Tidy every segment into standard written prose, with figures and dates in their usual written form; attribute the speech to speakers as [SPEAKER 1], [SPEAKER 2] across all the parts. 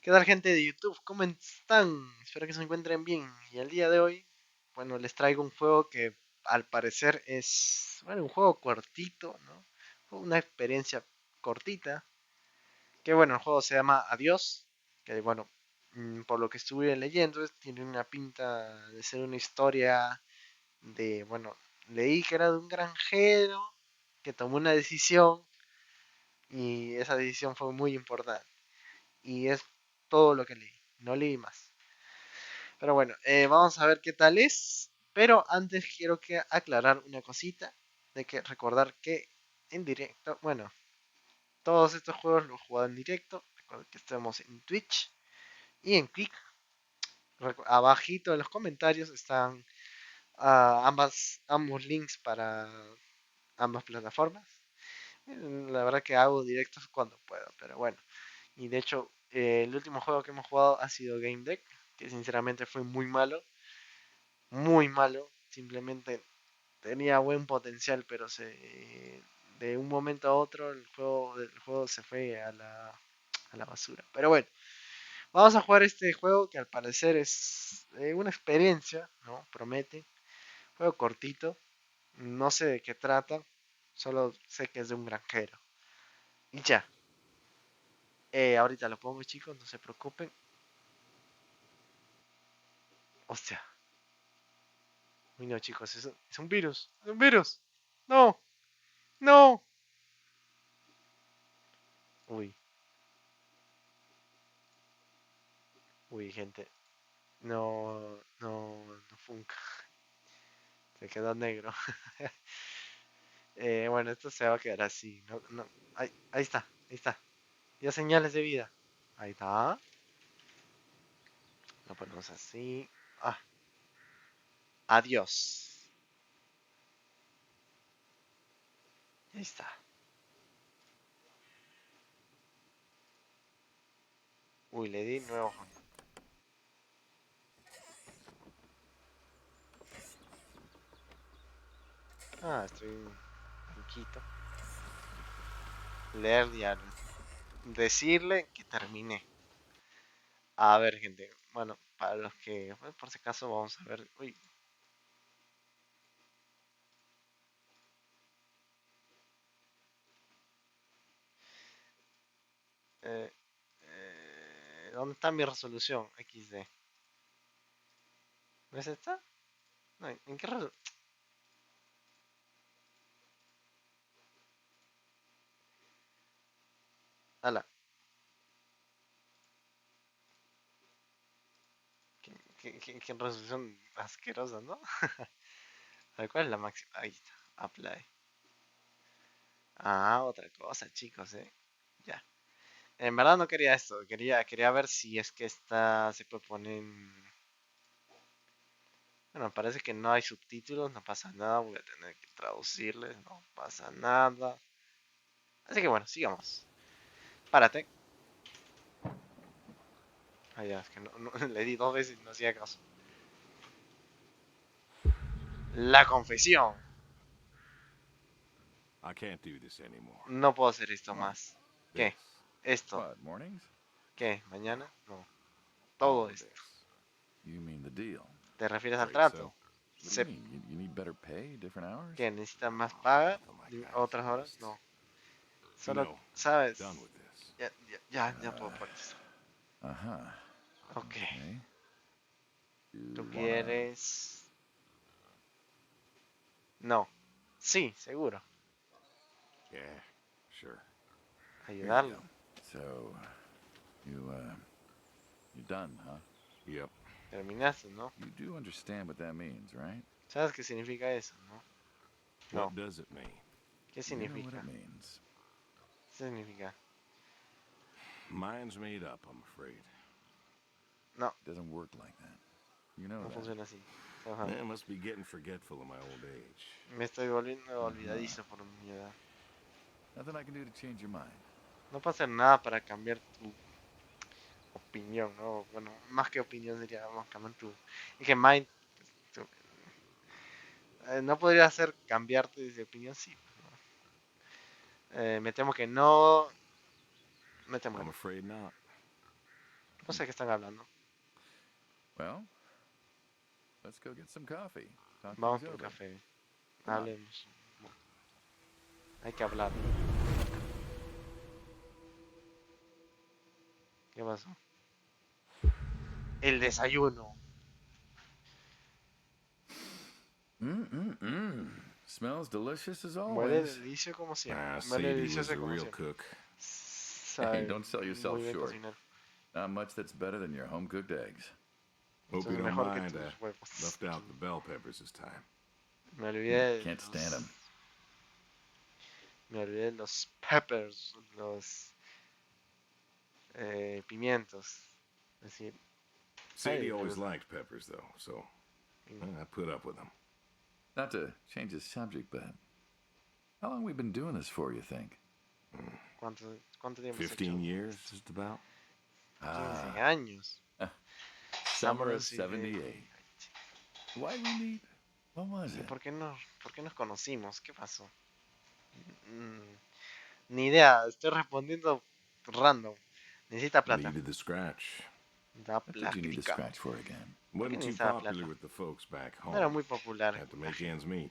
[SPEAKER 1] ¿Qué tal, gente de YouTube? ¿Cómo están? Espero que se encuentren bien. Y el día de hoy, bueno, les traigo un juego que al parecer es, bueno, un juego cortito, ¿no? Una experiencia cortita. Que bueno, el juego se llama Adios. Que bueno, por lo que estuve leyendo, tiene una pinta de ser una historia de, bueno, leí que era de un granjero que tomó una decisión y esa decisión fue muy importante. Y es todo lo que leí, no leí más. Pero bueno, vamos a ver qué tal es. Pero antes quiero que aclarar una cosita, de que recordar que en directo, bueno, todos estos juegos los he jugado en directo. Recuerden que estamos en Twitch y en Click. Abajito en los comentarios están ambos links para ambas plataformas. La verdad que hago directos cuando puedo, pero bueno. Y de hecho, el último juego que hemos jugado ha sido Game Deck, que sinceramente fue muy malo. Muy malo. Simplemente tenía buen potencial, pero de un momento a otro el juego se fue a la basura. Pero bueno, vamos a jugar este juego que al parecer es una experiencia, ¿no? Promete. Juego cortito. No sé de qué trata. Solo sé que es de un granjero. Y ya. Ahorita lo pongo, chicos, no se preocupen. Hostia. Uy, no, chicos, es un virus. Es un virus. No, no. Uy, uy, gente. No, no, no funca. Se quedó negro. Bueno, esto se va a quedar así. No, no. Ahí está, ahí está. Ya señales de vida. Ahí está. Lo ponemos así. Ah, adiós. Ahí está. Uy, le di nuevo. Ah, estoy un poquito. Leer diario. Decirle que terminé. A ver, gente. Bueno, para los que, bueno, por si acaso, vamos a ver. Uy, eh, ¿dónde está mi resolución? XD. ¿No es esta? No, ¿en qué resolución? Ala, qué resolución asquerosa, ¿no? A ver, ¿cuál es la máxima? Ahí está, apply. Ah, otra cosa, chicos, Ya. En verdad no quería esto, quería ver si es que esta se puede poner en... Bueno, parece que no hay subtítulos, no pasa nada, voy a tener que traducirles, no pasa nada. Así que bueno, sigamos. Párate. Ah, ya, es que le di dos veces y no hacía caso. La confesión.
[SPEAKER 2] I can't do this anymore.
[SPEAKER 1] No puedo hacer esto
[SPEAKER 2] What?
[SPEAKER 1] más.
[SPEAKER 2] This.
[SPEAKER 1] ¿Qué? Esto.
[SPEAKER 2] What, mornings?
[SPEAKER 1] ¿Qué?
[SPEAKER 2] No.
[SPEAKER 1] ¿Mañana? No. Todo
[SPEAKER 2] All of
[SPEAKER 1] esto.
[SPEAKER 2] this. You mean the deal?
[SPEAKER 1] ¿Te refieres al
[SPEAKER 2] Afraid so.
[SPEAKER 1] trato?
[SPEAKER 2] What do you
[SPEAKER 1] Se,
[SPEAKER 2] mean? You need better pay, different hours?
[SPEAKER 1] ¿Qué? ¿Necesitas más
[SPEAKER 2] Oh,
[SPEAKER 1] paga?
[SPEAKER 2] nothing like that,
[SPEAKER 1] ¿Otras horas?
[SPEAKER 2] just...
[SPEAKER 1] No.
[SPEAKER 2] You
[SPEAKER 1] Solo,
[SPEAKER 2] know, done
[SPEAKER 1] ¿sabes?
[SPEAKER 2] with this.
[SPEAKER 1] Ya puedo poner esto.
[SPEAKER 2] Uh-huh.
[SPEAKER 1] Ok.
[SPEAKER 2] Okay.
[SPEAKER 1] ¿Tú
[SPEAKER 2] You wanna...
[SPEAKER 1] quieres? No. Sí, seguro.
[SPEAKER 2] Yeah, sure. Here you go.
[SPEAKER 1] Ayudarlo.
[SPEAKER 2] So, you, you done, huh? Yep.
[SPEAKER 1] Terminaste, ¿no?
[SPEAKER 2] You do understand what that means, right?
[SPEAKER 1] ¿Sabes qué significa eso, no? No.
[SPEAKER 2] What does it mean?
[SPEAKER 1] ¿Qué
[SPEAKER 2] You know what it
[SPEAKER 1] significa?
[SPEAKER 2] means.
[SPEAKER 1] ¿Qué significa?
[SPEAKER 2] Mine's made up, I'm afraid.
[SPEAKER 1] No,
[SPEAKER 2] It doesn't work like that. You know
[SPEAKER 1] no
[SPEAKER 2] that.
[SPEAKER 1] funciona así. Ajá.
[SPEAKER 2] I must be getting forgetful in my old age.
[SPEAKER 1] Me estoy volviendo
[SPEAKER 2] Uh-huh.
[SPEAKER 1] olvidadizo por mi edad.
[SPEAKER 2] Nothing I can do to change your mind.
[SPEAKER 1] No puedo hacer nada para cambiar tu opinión, ¿no? Bueno, más que opinión sería, vamos a cambiar tu... Es que mind, no podría hacer cambiarte de opinión, sí. Me temo que no. Me temo que
[SPEAKER 2] I'm
[SPEAKER 1] no.
[SPEAKER 2] afraid not.
[SPEAKER 1] No sé qué están hablando.
[SPEAKER 2] Well, let's go get some coffee. Talk
[SPEAKER 1] Vamos
[SPEAKER 2] things
[SPEAKER 1] por
[SPEAKER 2] over.
[SPEAKER 1] café.
[SPEAKER 2] Come on.
[SPEAKER 1] Hablemos. Hay que hablar. ¿Qué pasó? El desayuno.
[SPEAKER 2] Smells delicious as
[SPEAKER 1] Huele
[SPEAKER 2] always.
[SPEAKER 1] delicioso como siempre. Huele
[SPEAKER 2] Sadie was
[SPEAKER 1] delicioso
[SPEAKER 2] the
[SPEAKER 1] como
[SPEAKER 2] real
[SPEAKER 1] siempre.
[SPEAKER 2] cook. Hey,
[SPEAKER 1] Sabe
[SPEAKER 2] don't sell yourself
[SPEAKER 1] muy bien
[SPEAKER 2] short.
[SPEAKER 1] cocinar.
[SPEAKER 2] Not much that's better than your home-cooked eggs.
[SPEAKER 1] Hope you don't mejor mind.
[SPEAKER 2] Left out the bell peppers this time.
[SPEAKER 1] Me olvidé de
[SPEAKER 2] Can't stand them.
[SPEAKER 1] Me olvidé de los peppers, los pimientos. Es decir,
[SPEAKER 2] Sadie always liked peppers, though, so I put up with them. Not to change the subject, but how long we been doing this for, you think?
[SPEAKER 1] ¿Cuánto tiempo?
[SPEAKER 2] 15 years, just about.
[SPEAKER 1] 15 años.
[SPEAKER 2] Summer of 78. Why we meet? What was it?
[SPEAKER 1] ¿Por qué nos conocimos? ¿Qué pasó? Ni idea, estoy respondiendo random. Necesita plata.
[SPEAKER 2] Needed the scratch.
[SPEAKER 1] Da
[SPEAKER 2] What did you need to
[SPEAKER 1] plática.
[SPEAKER 2] scratch for again?
[SPEAKER 1] ¿Por qué
[SPEAKER 2] Wasn't too
[SPEAKER 1] necesitaba
[SPEAKER 2] popular
[SPEAKER 1] plata?
[SPEAKER 2] with the folks back home.
[SPEAKER 1] No era muy popular.
[SPEAKER 2] Had to make ends meet.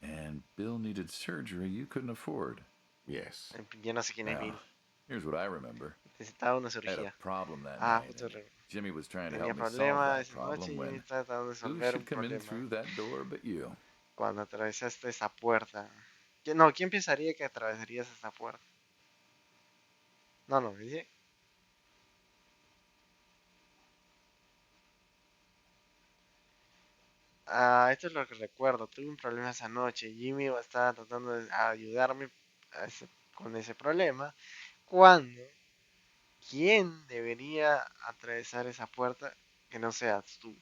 [SPEAKER 2] And Bill needed surgery you couldn't afford. Yes.
[SPEAKER 1] Yo no sé quién es Bill.
[SPEAKER 2] Here's what I remember.
[SPEAKER 1] Necesitaba una
[SPEAKER 2] I had
[SPEAKER 1] cirugía.
[SPEAKER 2] a problem that night. Jimmy was trying to
[SPEAKER 1] Tenía
[SPEAKER 2] help me solve
[SPEAKER 1] problemas
[SPEAKER 2] that
[SPEAKER 1] esa noche
[SPEAKER 2] problem
[SPEAKER 1] y
[SPEAKER 2] when
[SPEAKER 1] estaba tratando de
[SPEAKER 2] who
[SPEAKER 1] resolver un
[SPEAKER 2] should come in
[SPEAKER 1] problema.
[SPEAKER 2] through that door but you?
[SPEAKER 1] Cuando atravesaste esa puerta. No, ¿quién pensaría que atravesarías esa puerta? No, dice. Esto es lo que recuerdo. Tuve un problema esa noche. Jimmy estaba tratando de ayudarme con ese problema. Cuando, ¿quién debería atravesar esa puerta que no seas tú?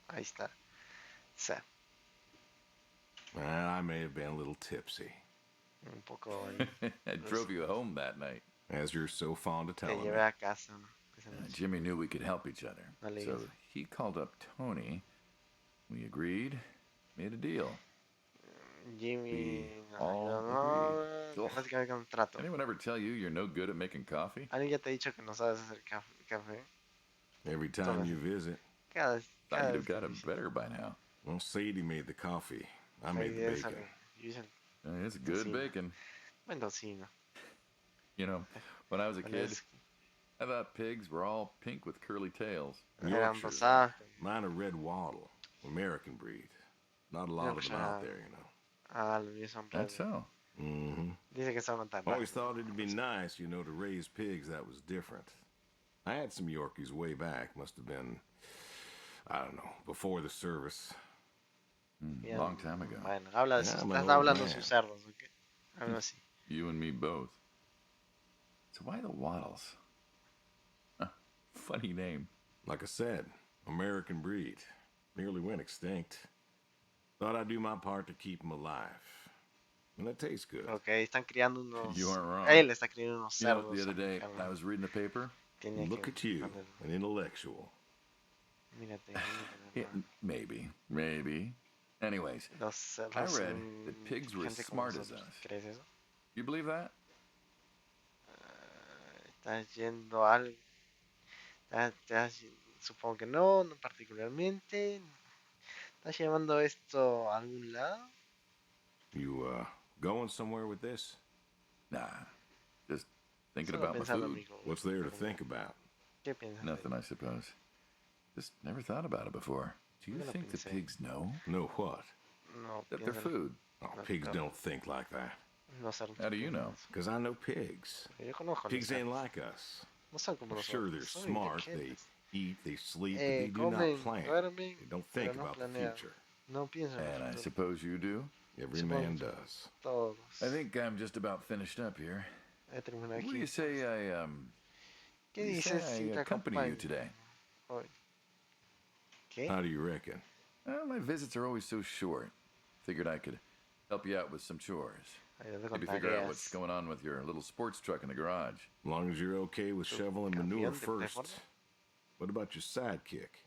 [SPEAKER 1] Ahí está. Sea,
[SPEAKER 2] Well, I may have been a little tipsy.
[SPEAKER 1] un poco ahí.
[SPEAKER 2] I drove you home that night, as you're so fond of
[SPEAKER 1] Te
[SPEAKER 2] telling me.
[SPEAKER 1] llevé a casa, ¿no? Esa noche.
[SPEAKER 2] Jimmy knew we could help each other,
[SPEAKER 1] No le
[SPEAKER 2] so
[SPEAKER 1] digas.
[SPEAKER 2] he called up Tony. We agreed, made a deal.
[SPEAKER 1] Jimmy
[SPEAKER 2] All
[SPEAKER 1] básicamente un trato.
[SPEAKER 2] Anyone ever tell you you're no good at making coffee?
[SPEAKER 1] ¿Alguien ya te ha dicho que no sabes hacer café?
[SPEAKER 2] Every time you visit.
[SPEAKER 1] Thought
[SPEAKER 2] you'd have got it better by now. Well, Sadie made the coffee. I made the bacon. It's good bacon.
[SPEAKER 1] Buen tocino.
[SPEAKER 2] You know, when I was a kid, I thought pigs were all pink with curly tails.
[SPEAKER 1] Eran rosadas.
[SPEAKER 2] Mine are red wattle, American breed. Not a lot of them out there, you know.
[SPEAKER 1] Los míos son
[SPEAKER 2] That's so.
[SPEAKER 1] Dice que son tan
[SPEAKER 2] Always thought it'd be nice, you know, to raise pigs that was different. I had some Yorkies way back. Must have been, I don't know, before the service. Long time ago.
[SPEAKER 1] Bueno, estás hablando de sus cerdos, ¿ok? Algo así.
[SPEAKER 2] You and me both. So why the Waddles? Funny name. Like I said, American breed. Nearly went extinct. Thought I'd do my part to keep them alive. And it tastes good.
[SPEAKER 1] Okay, están criando unos...
[SPEAKER 2] You aren't wrong.
[SPEAKER 1] Él está criando unos cerdos.
[SPEAKER 2] The other day, I was reading the paper. Look at you, an intellectual.
[SPEAKER 1] Mírate.
[SPEAKER 2] Yeah, maybe. Anyways, I read that pigs were as smart as us.
[SPEAKER 1] ¿Crees eso?
[SPEAKER 2] You believe that?
[SPEAKER 1] Estás yendo algo... Supongo que no particularmente. ¿Estás llevando esto a algún lado?
[SPEAKER 2] You, going somewhere with this? Nah, just thinking about my food. What's there to think about?
[SPEAKER 1] ¿Qué piensas?
[SPEAKER 2] Nothing, I suppose. Just never thought about it before. Do you think the pigs know? Know what?
[SPEAKER 1] No,
[SPEAKER 2] that they're food. Oh, pigs don't think like that. How do you know? Because I know pigs. Pigs ain't like us. Sure, they're smart. They eat, they sleep, but they do not plan. They don't think about the future. And I suppose you do? Every man does.
[SPEAKER 1] Todos.
[SPEAKER 2] I think I'm just about finished up here. What do you say I accompany you today?
[SPEAKER 1] ¿Qué?
[SPEAKER 2] How do you reckon? Well, my visits are always so short. Figured I could help you out with some chores. Maybe figure out what's going on with your little sports truck in the garage. As long as you're okay with shoveling manure first. What about your sidekick?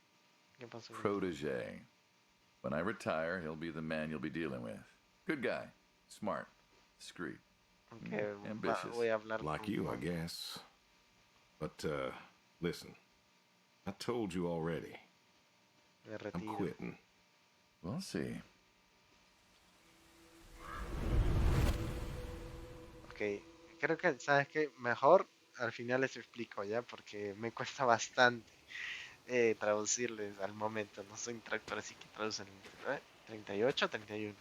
[SPEAKER 2] Protege. When I retire, he'll be the man you'll be dealing with. Good guy. Smart. Discreet. Ambitious. Like you, I guess. But, Listen, I told you already. I'm quitting. We'll see.
[SPEAKER 1] Ok, creo que, ¿sabes qué? Mejor al final les explico ya, porque me cuesta bastante traducirles al momento. No soy un traductor, así que traducen. 38 o 31.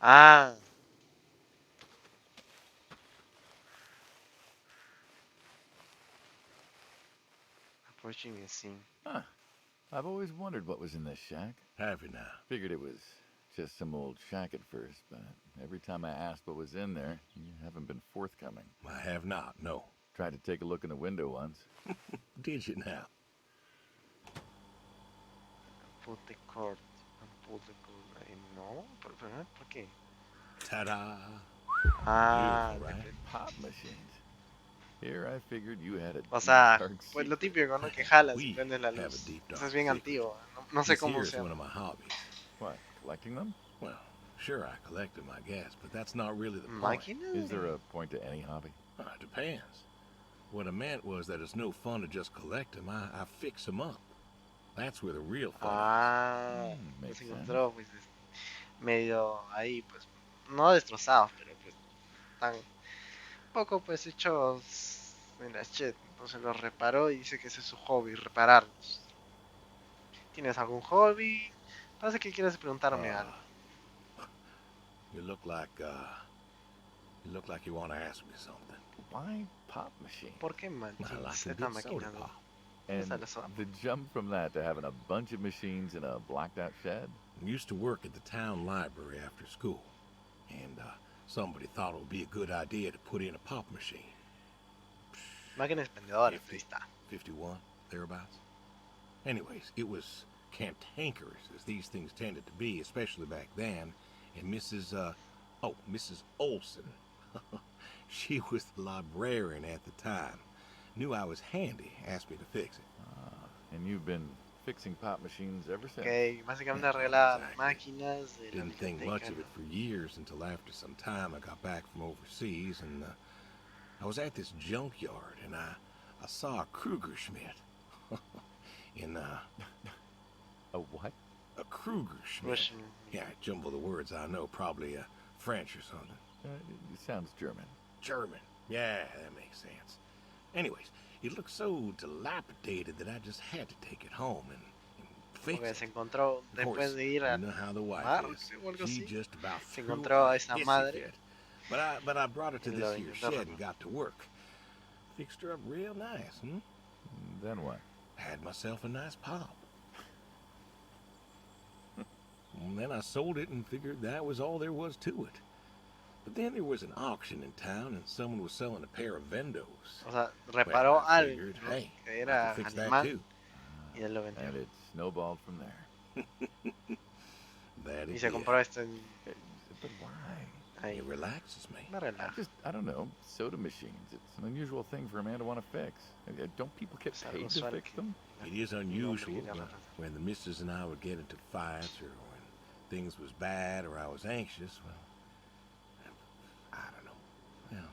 [SPEAKER 1] Ah, approaching the scene.
[SPEAKER 2] Huh. I've always wondered what was in this shack. Have you now? Figured it was just some old shack at first, but every time I asked what was in there, you haven't been forthcoming. I have not, no. Tried to take a look in the window once. Did you now?
[SPEAKER 1] Put the cord. Pull the cord. No, ¿por qué?
[SPEAKER 2] Ta-da!
[SPEAKER 1] Ah,
[SPEAKER 2] right? Pop machines. Here I figured you had a
[SPEAKER 1] o sea,
[SPEAKER 2] dark
[SPEAKER 1] pues lo
[SPEAKER 2] secret.
[SPEAKER 1] típico, ¿no? Que jalas y prendes la luz. Eso es bien antiguo. No sé cómo se llama.
[SPEAKER 2] One of my hobbies. What, collecting them? Well, sure, I collect them, I guess, but that's not really the point. Is there a point to any hobby? It depends. What I meant was that it's no fun to just collect them. I fix them up. That's where the real fun
[SPEAKER 1] is. Los encontró, pues, medio ahí, pues, no destrozados, pero pues, están un poco, pues, hechos en la shit. Entonces los reparó y dice que ese es su hobby, repararlos. ¿Tienes algún hobby? Parece que quieres preguntarme algo.
[SPEAKER 2] You look like you want to ask me something. Why pop machine?
[SPEAKER 1] ¿Por qué machines?
[SPEAKER 2] Esta máquina no. And the jump from that to having a bunch of machines in a blacked out shed? I used to work at the town library after school, and somebody thought it would be a good idea to put in a pop machine.
[SPEAKER 1] Máquinas expendedoras, ahí está.
[SPEAKER 2] 51, thereabouts. Anyways, it was cantankerous, as these things tended to be, especially back then, and Mrs. Olson. She was the librarian at the time. Knew I was handy, asked me to fix it. And you've been fixing pop machines ever since?
[SPEAKER 1] Okay, básicamente arreglar máquinas.
[SPEAKER 2] Didn't think much of it for years until after some time I got back from overseas, and I was at this junkyard, and I saw a Kruger Schmidt. A what? A Kruger Schmidt. Yeah, I jumble the words, I know, probably French or something. It sounds German. German. Yeah, that makes sense. Anyways, it looked so dilapidated that I just had to take it home and fix it.
[SPEAKER 1] Se encontró después de ir al
[SPEAKER 2] bar o algo así.
[SPEAKER 1] Se encontró a esa madre.
[SPEAKER 2] But I brought it to this here shed and got to work. Fixed her up real nice, Then what? Had myself a nice pop. And then I sold it and figured that was all there was to it. But then there was an auction in town and someone was selling a pair of Vendos.
[SPEAKER 1] O sea, reparó algo
[SPEAKER 2] hey,
[SPEAKER 1] que era animal y él lo vendió.
[SPEAKER 2] And it snowballed from there.
[SPEAKER 1] Y se compró esto en...
[SPEAKER 2] But why? It relaxes me. I don't know, soda machines. It's an unusual thing for a man to want to fix. Don't people get paid to fix them? It is unusual when the missus and I would get into fights or when things was bad or I was anxious. Well, I don't know. Well,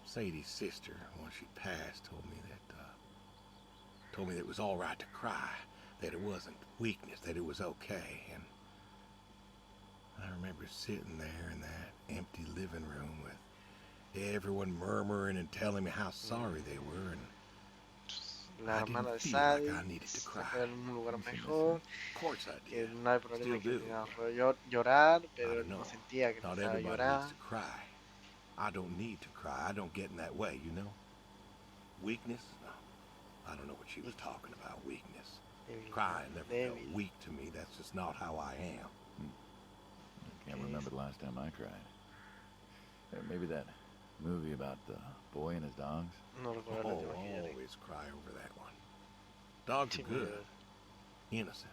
[SPEAKER 2] Sadie's sister, when she passed, told me that it was all right to cry, that it wasn't weakness, that it was okay. And I remember sitting there in that empty living room with everyone murmuring and telling me how sorry they were, and
[SPEAKER 1] la hermana de Sadie, se fue a un lugar mejor, que no hay problema que llorar, pero no sentía que necesitaba llorar.
[SPEAKER 2] I don't need to cry. I don't get in that way, you know. Weakness? No. I don't know what she was talking about, weakness. Crying never felt weak to me. That's just not how I am. I can't remember the last time I cried. Maybe that movie about the boy and his dogs.
[SPEAKER 1] No recuerdo la última que lloré.
[SPEAKER 2] Always cry over that one. Dogs are good, innocent.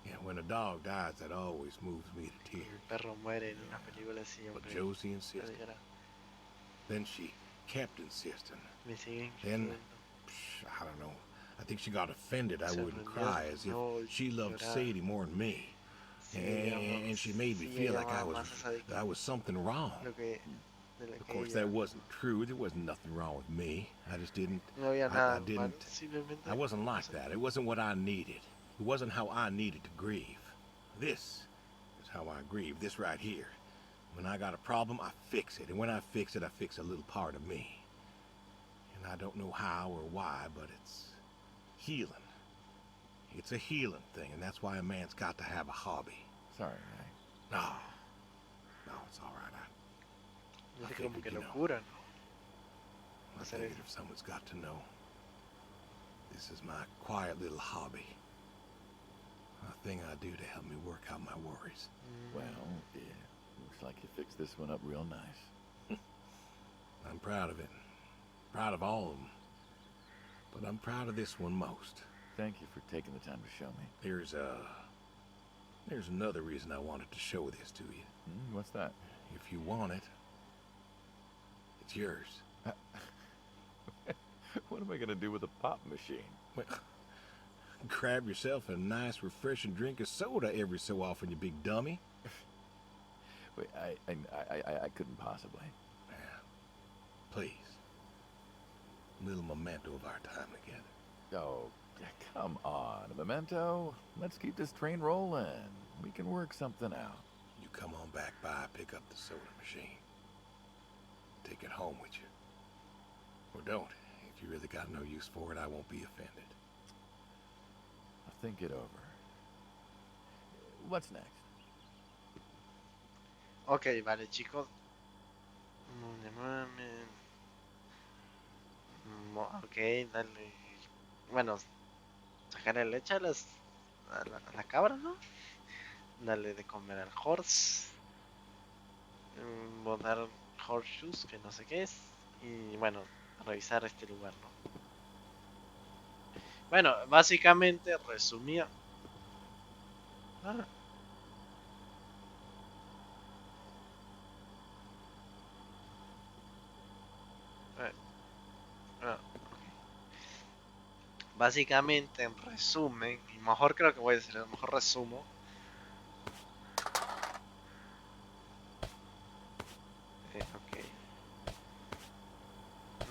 [SPEAKER 2] Yeah, when a dog dies, that always moves me to tears.
[SPEAKER 1] El perro muere en una película siempre.
[SPEAKER 2] But Josie insisted. Then she kept insisting. Then, I don't know. I think she got offended I wouldn't cry, as if she loved Sadie more than me. And she made me feel like I was something wrong. Of course, that wasn't true. There wasn't nothing wrong with me. I just didn't.
[SPEAKER 1] No había
[SPEAKER 2] I
[SPEAKER 1] nada malo,
[SPEAKER 2] didn't.
[SPEAKER 1] simplemente
[SPEAKER 2] I wasn't like
[SPEAKER 1] eso.
[SPEAKER 2] that. It wasn't what I needed. It wasn't how I needed to grieve. This is how I grieve. This right here. When I got a problem, I fix it. And when I fix it, I fix a little part of me. And I don't know how or why, but it's healing. It's a healing thing, and that's why a man's got to have a hobby. Sorry, right? No. No, it's all right. I figured,
[SPEAKER 1] como que
[SPEAKER 2] you know.
[SPEAKER 1] locura, ¿no?
[SPEAKER 2] I figured if someone's got to know, this is my quiet little hobby. A thing I do to help me work out my worries.
[SPEAKER 3] Well, yeah, looks like you fixed this one up real nice.
[SPEAKER 2] I'm proud of it. Proud of all of them. But I'm proud of this one most.
[SPEAKER 3] Thank you for taking the time to show me.
[SPEAKER 2] There's another reason I wanted to show this to you.
[SPEAKER 3] What's that?
[SPEAKER 2] If you want it, it's yours.
[SPEAKER 3] What am I going to do with a pop machine?
[SPEAKER 2] Well, grab yourself a nice, refreshing drink of soda every so often, you big dummy.
[SPEAKER 3] Wait, I couldn't possibly.
[SPEAKER 2] Please. A little memento of our time together.
[SPEAKER 3] Oh, come on. A memento? Let's keep this train rolling. We can work something out.
[SPEAKER 2] You come on back by, pick up the soda machine. Take it home with you. Or don't. If you really got no use for it, I won't be offended.
[SPEAKER 3] I'll think it over. What's next?
[SPEAKER 1] Ok, vale, chicos. Ok, dale. Bueno, sacarle leche a la cabra, ¿no? Darle de comer al horse. Botar horseshoes, que no sé qué es. Y bueno, revisar este lugar, ¿no? Bueno, básicamente resumía. Básicamente, en resumen, y mejor creo que voy a decir, a lo mejor resumo. Ok.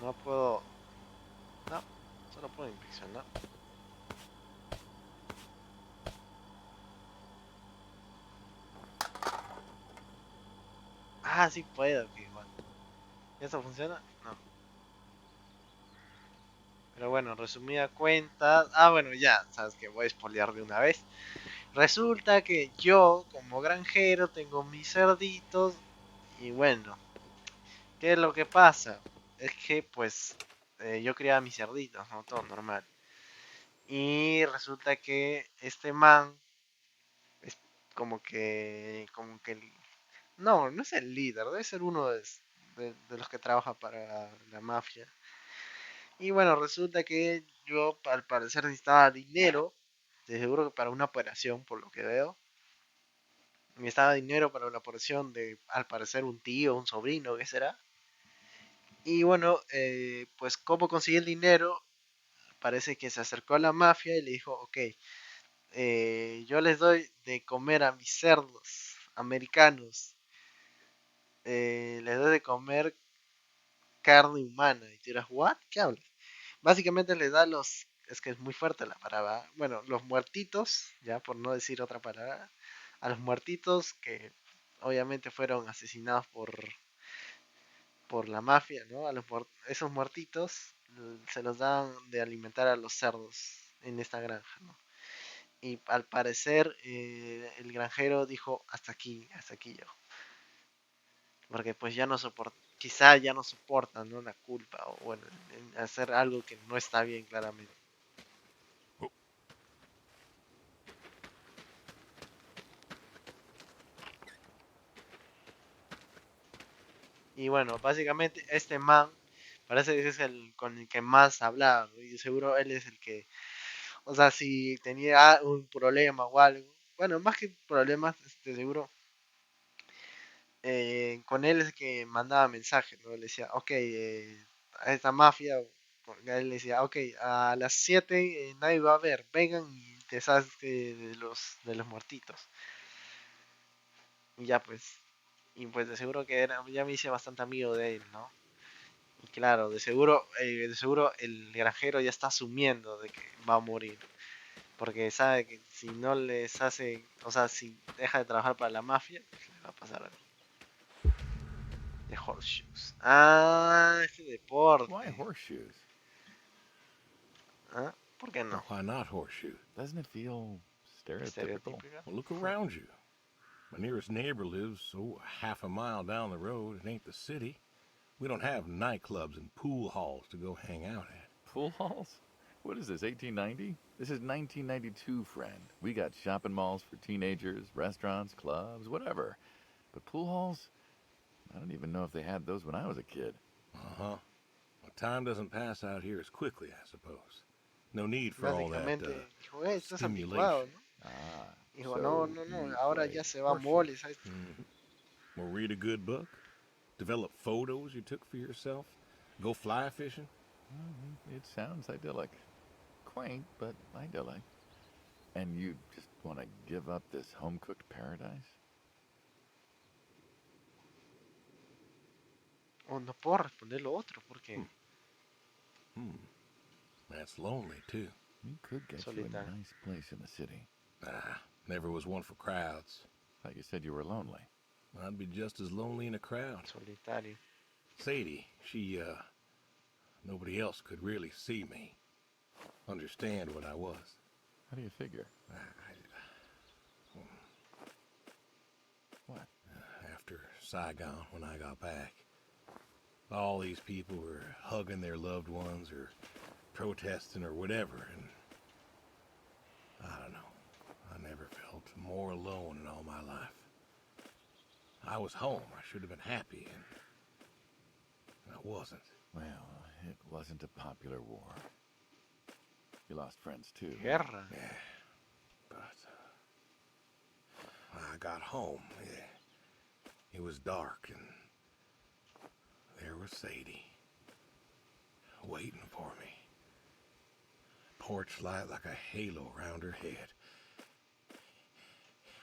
[SPEAKER 1] No puedo. No, solo puedo inspeccionar. Ah, sí puedo, que igual. ¿Y eso funciona? No. Pero bueno, resumida cuenta. Ah, bueno, ya, sabes que voy a spoilear de una vez. Resulta que yo, como granjero, tengo mis cerditos. Y bueno, ¿qué es lo que pasa? Es que, pues, yo criaba mis cerditos, ¿no? Todo normal. Y resulta que este man es como que, no, no es el líder, debe ser uno de los que trabaja para la mafia. Y bueno, resulta que yo al parecer necesitaba dinero, de seguro que para una operación, por lo que veo. Necesitaba dinero para una operación de, al parecer, un tío, un sobrino, ¿qué será? Y bueno, pues cómo conseguí el dinero, parece que se acercó a la mafia y le dijo, ok, yo les doy de comer a mis cerdos americanos, les doy de comer carne humana. Y tú dirás, ¿what? ¿Qué hablas? Básicamente les da los, es que es muy fuerte la palabra, bueno, los muertitos, ya por no decir otra palabra, a los muertitos que obviamente fueron asesinados por la mafia, ¿no? Esos muertitos se los dan de alimentar a los cerdos en esta granja, ¿no? Y al parecer el granjero dijo, hasta aquí yo. Porque pues ya no soporta, quizá ya no soportan, ¿no? La culpa, o bueno, en hacer algo que no está bien claramente. Y bueno, básicamente este man parece que es el con el que más hablaba, ¿no? Y seguro él es el que, o sea, si tenía un problema o algo, bueno, más que problemas, seguro, con él es el que mandaba mensajes, ¿no? Le decía, ok, a esta mafia, él le decía, ok, a las 7 nadie va a ver, vengan y te sabes de los muertitos. Y ya pues, Y pues de seguro que ya me hice bastante amigo de él, ¿no? Y claro, de seguro el granjero ya está asumiendo de que va a morir. Porque sabe que si no les hace, o sea, si deja de trabajar para la mafia, pues le va a pasar algo. De horseshoes. Ah, ese deporte.
[SPEAKER 3] Why horseshoes?
[SPEAKER 1] ¿Ah? ¿Por qué no?
[SPEAKER 2] Well, why not horseshoes?
[SPEAKER 3] Doesn't it feel stereotypical?
[SPEAKER 1] Estereotípico.
[SPEAKER 2] Well, look around you. My nearest neighbor lives, half a mile down the road. It ain't the city. We don't have nightclubs and pool halls to go hang out at.
[SPEAKER 3] Pool halls? What is this, 1890? This is 1992, friend. We got shopping malls for teenagers, restaurants, clubs, whatever. But pool halls? I don't even know if they had those when I was a kid.
[SPEAKER 2] Uh-huh. Well, time doesn't pass out here as quickly, I suppose. No need for all that
[SPEAKER 1] Dijo, esto es anticuado,
[SPEAKER 2] stimulation.
[SPEAKER 1] ¿no?
[SPEAKER 3] Ah,
[SPEAKER 1] Dijo,
[SPEAKER 3] so
[SPEAKER 1] no,
[SPEAKER 3] you
[SPEAKER 1] ahora
[SPEAKER 3] play
[SPEAKER 1] ya se va a
[SPEAKER 3] horseshoes.
[SPEAKER 1] moles. ¿Sabes?
[SPEAKER 2] Or read a good book? Develop photos you took for yourself? Go fly fishing?
[SPEAKER 3] It sounds idyllic. Quaint, but idyllic. And you just want to give up this home-cooked paradise?
[SPEAKER 1] O no puedo responder lo otro porque
[SPEAKER 2] That's lonely, too.
[SPEAKER 3] We could get you a nice place in the city.
[SPEAKER 2] Never was one for crowds.
[SPEAKER 3] Thought you said you were lonely.
[SPEAKER 2] I'd be just as lonely in a crowd.
[SPEAKER 1] solitario.
[SPEAKER 2] Sadie, she, nobody else could really see me. Understand what I was.
[SPEAKER 3] How do you figure? What?
[SPEAKER 2] After Saigon, when I got back, all these people were hugging their loved ones or protesting or whatever, and I don't know. I never felt more alone in all my life. I was home. I should have been happy, and I wasn't.
[SPEAKER 3] Well, it wasn't a popular war. You lost friends too.
[SPEAKER 1] Guerra.
[SPEAKER 2] Yeah, but I got home. Yeah. It was dark, and there was Sadie waiting for me. Porch light like a halo around her head.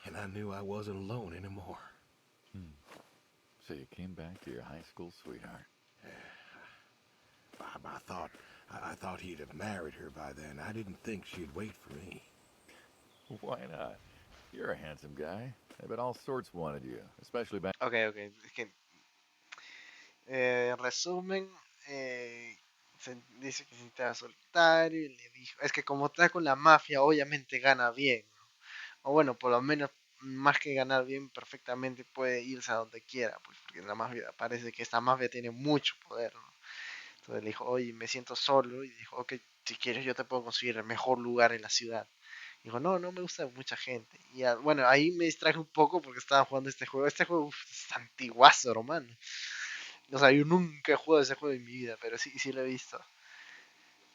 [SPEAKER 2] And I knew I wasn't alone anymore.
[SPEAKER 3] So you came back to your high school sweetheart.
[SPEAKER 2] I thought he'd have married her by then. I didn't think she'd wait for me.
[SPEAKER 3] Why not? You're a handsome guy. I bet all sorts wanted you, especially back.
[SPEAKER 1] Ok. Es que, en resumen, dice que se sentía solitario y le dijo, es que como está con la mafia, obviamente gana bien, ¿no? O bueno, por lo menos más que ganar bien, perfectamente puede irse a donde quiera, pues porque la mafia parece que esta mafia tiene mucho poder, ¿no? Entonces le dijo, oye, me siento solo, y dijo, ok, si quieres yo te puedo conseguir el mejor lugar en la ciudad. Dijo, no me gusta mucha gente. Y bueno, ahí me distraje un poco porque estaba jugando este juego. Este juego es antiguazo, hermano. O sea, yo nunca he jugado ese juego en mi vida, pero sí lo he visto.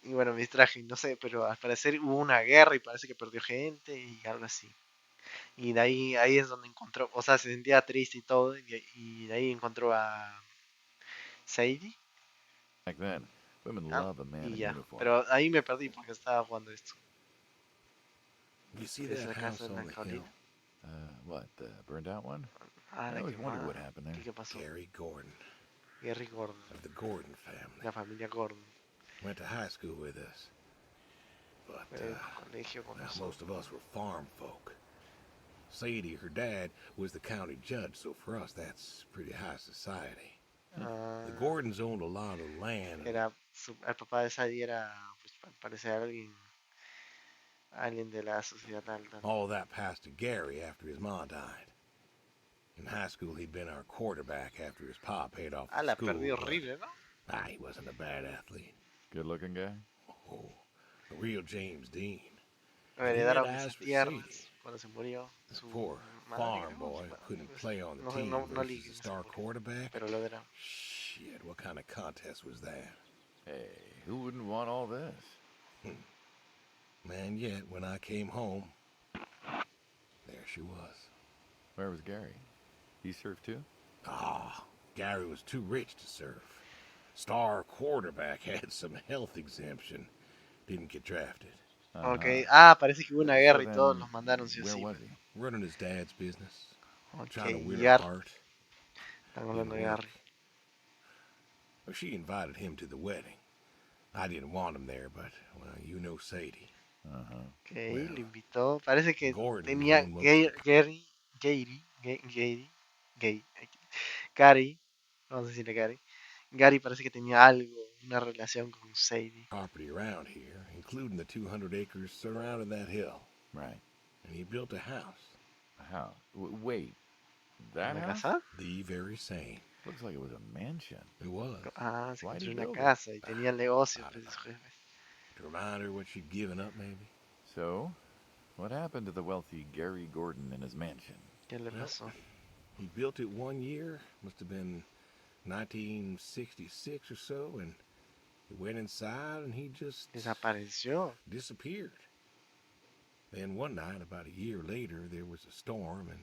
[SPEAKER 1] Y bueno, me distraje, no sé, pero al parecer hubo una guerra y parece que perdió gente y algo así. Y de ahí es donde encontró, o sea, se sentía triste y todo, y de ahí encontró a Sadie.
[SPEAKER 3] Back then, women love a man
[SPEAKER 1] Y
[SPEAKER 3] in
[SPEAKER 1] ya,
[SPEAKER 3] uniform.
[SPEAKER 1] pero ahí me perdí porque estaba jugando esto.
[SPEAKER 2] You see
[SPEAKER 1] ¿Ves
[SPEAKER 2] that
[SPEAKER 1] la casa
[SPEAKER 2] house
[SPEAKER 1] en la
[SPEAKER 2] on the hill?
[SPEAKER 1] colina?
[SPEAKER 3] What, the burned out one?
[SPEAKER 1] Ah,
[SPEAKER 3] I
[SPEAKER 1] la
[SPEAKER 3] always wondered
[SPEAKER 1] quemada.
[SPEAKER 3] what happened there.
[SPEAKER 1] ¿Qué pasó?
[SPEAKER 2] Gary Gordon,
[SPEAKER 1] Gary Gordon,
[SPEAKER 2] of the Gordon family.
[SPEAKER 1] la familia Gordon.
[SPEAKER 2] Went to high school with us. But
[SPEAKER 1] Colegio con
[SPEAKER 2] most of us were farm folk. Sadie, her dad, was the county judge, so for us that's pretty high society. The Gordons owned a lot of land.
[SPEAKER 1] El papá de Sadie era, pues, parece alguien de la sociedad alta.
[SPEAKER 2] All of that passed to Gary after his ma died. In high school, he'd been our quarterback after his pa paid off the
[SPEAKER 1] La
[SPEAKER 2] school.
[SPEAKER 1] perdió horrible, ¿no?
[SPEAKER 2] He wasn't a bad athlete.
[SPEAKER 3] Good-looking guy?
[SPEAKER 2] Oh, a real James Dean.
[SPEAKER 1] Heredaron esas tierras cuando se murió.
[SPEAKER 2] Su poor farm boy couldn't play on the team versus a star quarterback.
[SPEAKER 1] Pero lo era.
[SPEAKER 2] Shit, what kind of contest was that?
[SPEAKER 3] Hey, who wouldn't want all this?
[SPEAKER 2] And yet, when I came home, there she was.
[SPEAKER 3] Where was Gary? He served too?
[SPEAKER 2] Gary was too rich to serve. Star quarterback had some health exemption. Didn't get drafted.
[SPEAKER 1] Ok, parece que hubo una guerra y todos los mandaron sí o sí.
[SPEAKER 2] Running his dad's business.
[SPEAKER 1] Ok,
[SPEAKER 2] Trying to win her heart.
[SPEAKER 1] Están hablando de Gary.
[SPEAKER 2] Well, she invited him to the wedding. I didn't want him there, but, well, you know Sadie.
[SPEAKER 1] Ok, well, lo invitó. Parece que
[SPEAKER 2] Gordon
[SPEAKER 1] tenía Gary, vamos a decirle Gary. Gary parece que tenía algo, una relación con Sadie.
[SPEAKER 2] Property around here, including the 200 acres surrounding that hill.
[SPEAKER 3] Right.
[SPEAKER 2] And he built a house.
[SPEAKER 3] A house? Wait, that
[SPEAKER 1] ¿Una
[SPEAKER 3] house?
[SPEAKER 1] casa?
[SPEAKER 2] The very same.
[SPEAKER 3] Looks like it was a mansion.
[SPEAKER 2] It was.
[SPEAKER 1] Ah, se
[SPEAKER 3] Why'd he
[SPEAKER 1] construyó una
[SPEAKER 3] build
[SPEAKER 1] casa y tenía el negocio
[SPEAKER 2] I
[SPEAKER 1] de
[SPEAKER 2] don't
[SPEAKER 1] sus
[SPEAKER 2] know.
[SPEAKER 1] jefes.
[SPEAKER 2] To remind her what she'd given up, maybe.
[SPEAKER 3] So, what happened to the wealthy Gary Gordon in his mansion?
[SPEAKER 1] ¿Qué le pasó?
[SPEAKER 2] He built it one year, must have been 1966 or so, and he went inside and he just
[SPEAKER 1] Desapareció.
[SPEAKER 2] disappeared. Then one night, about a year later, there was a storm and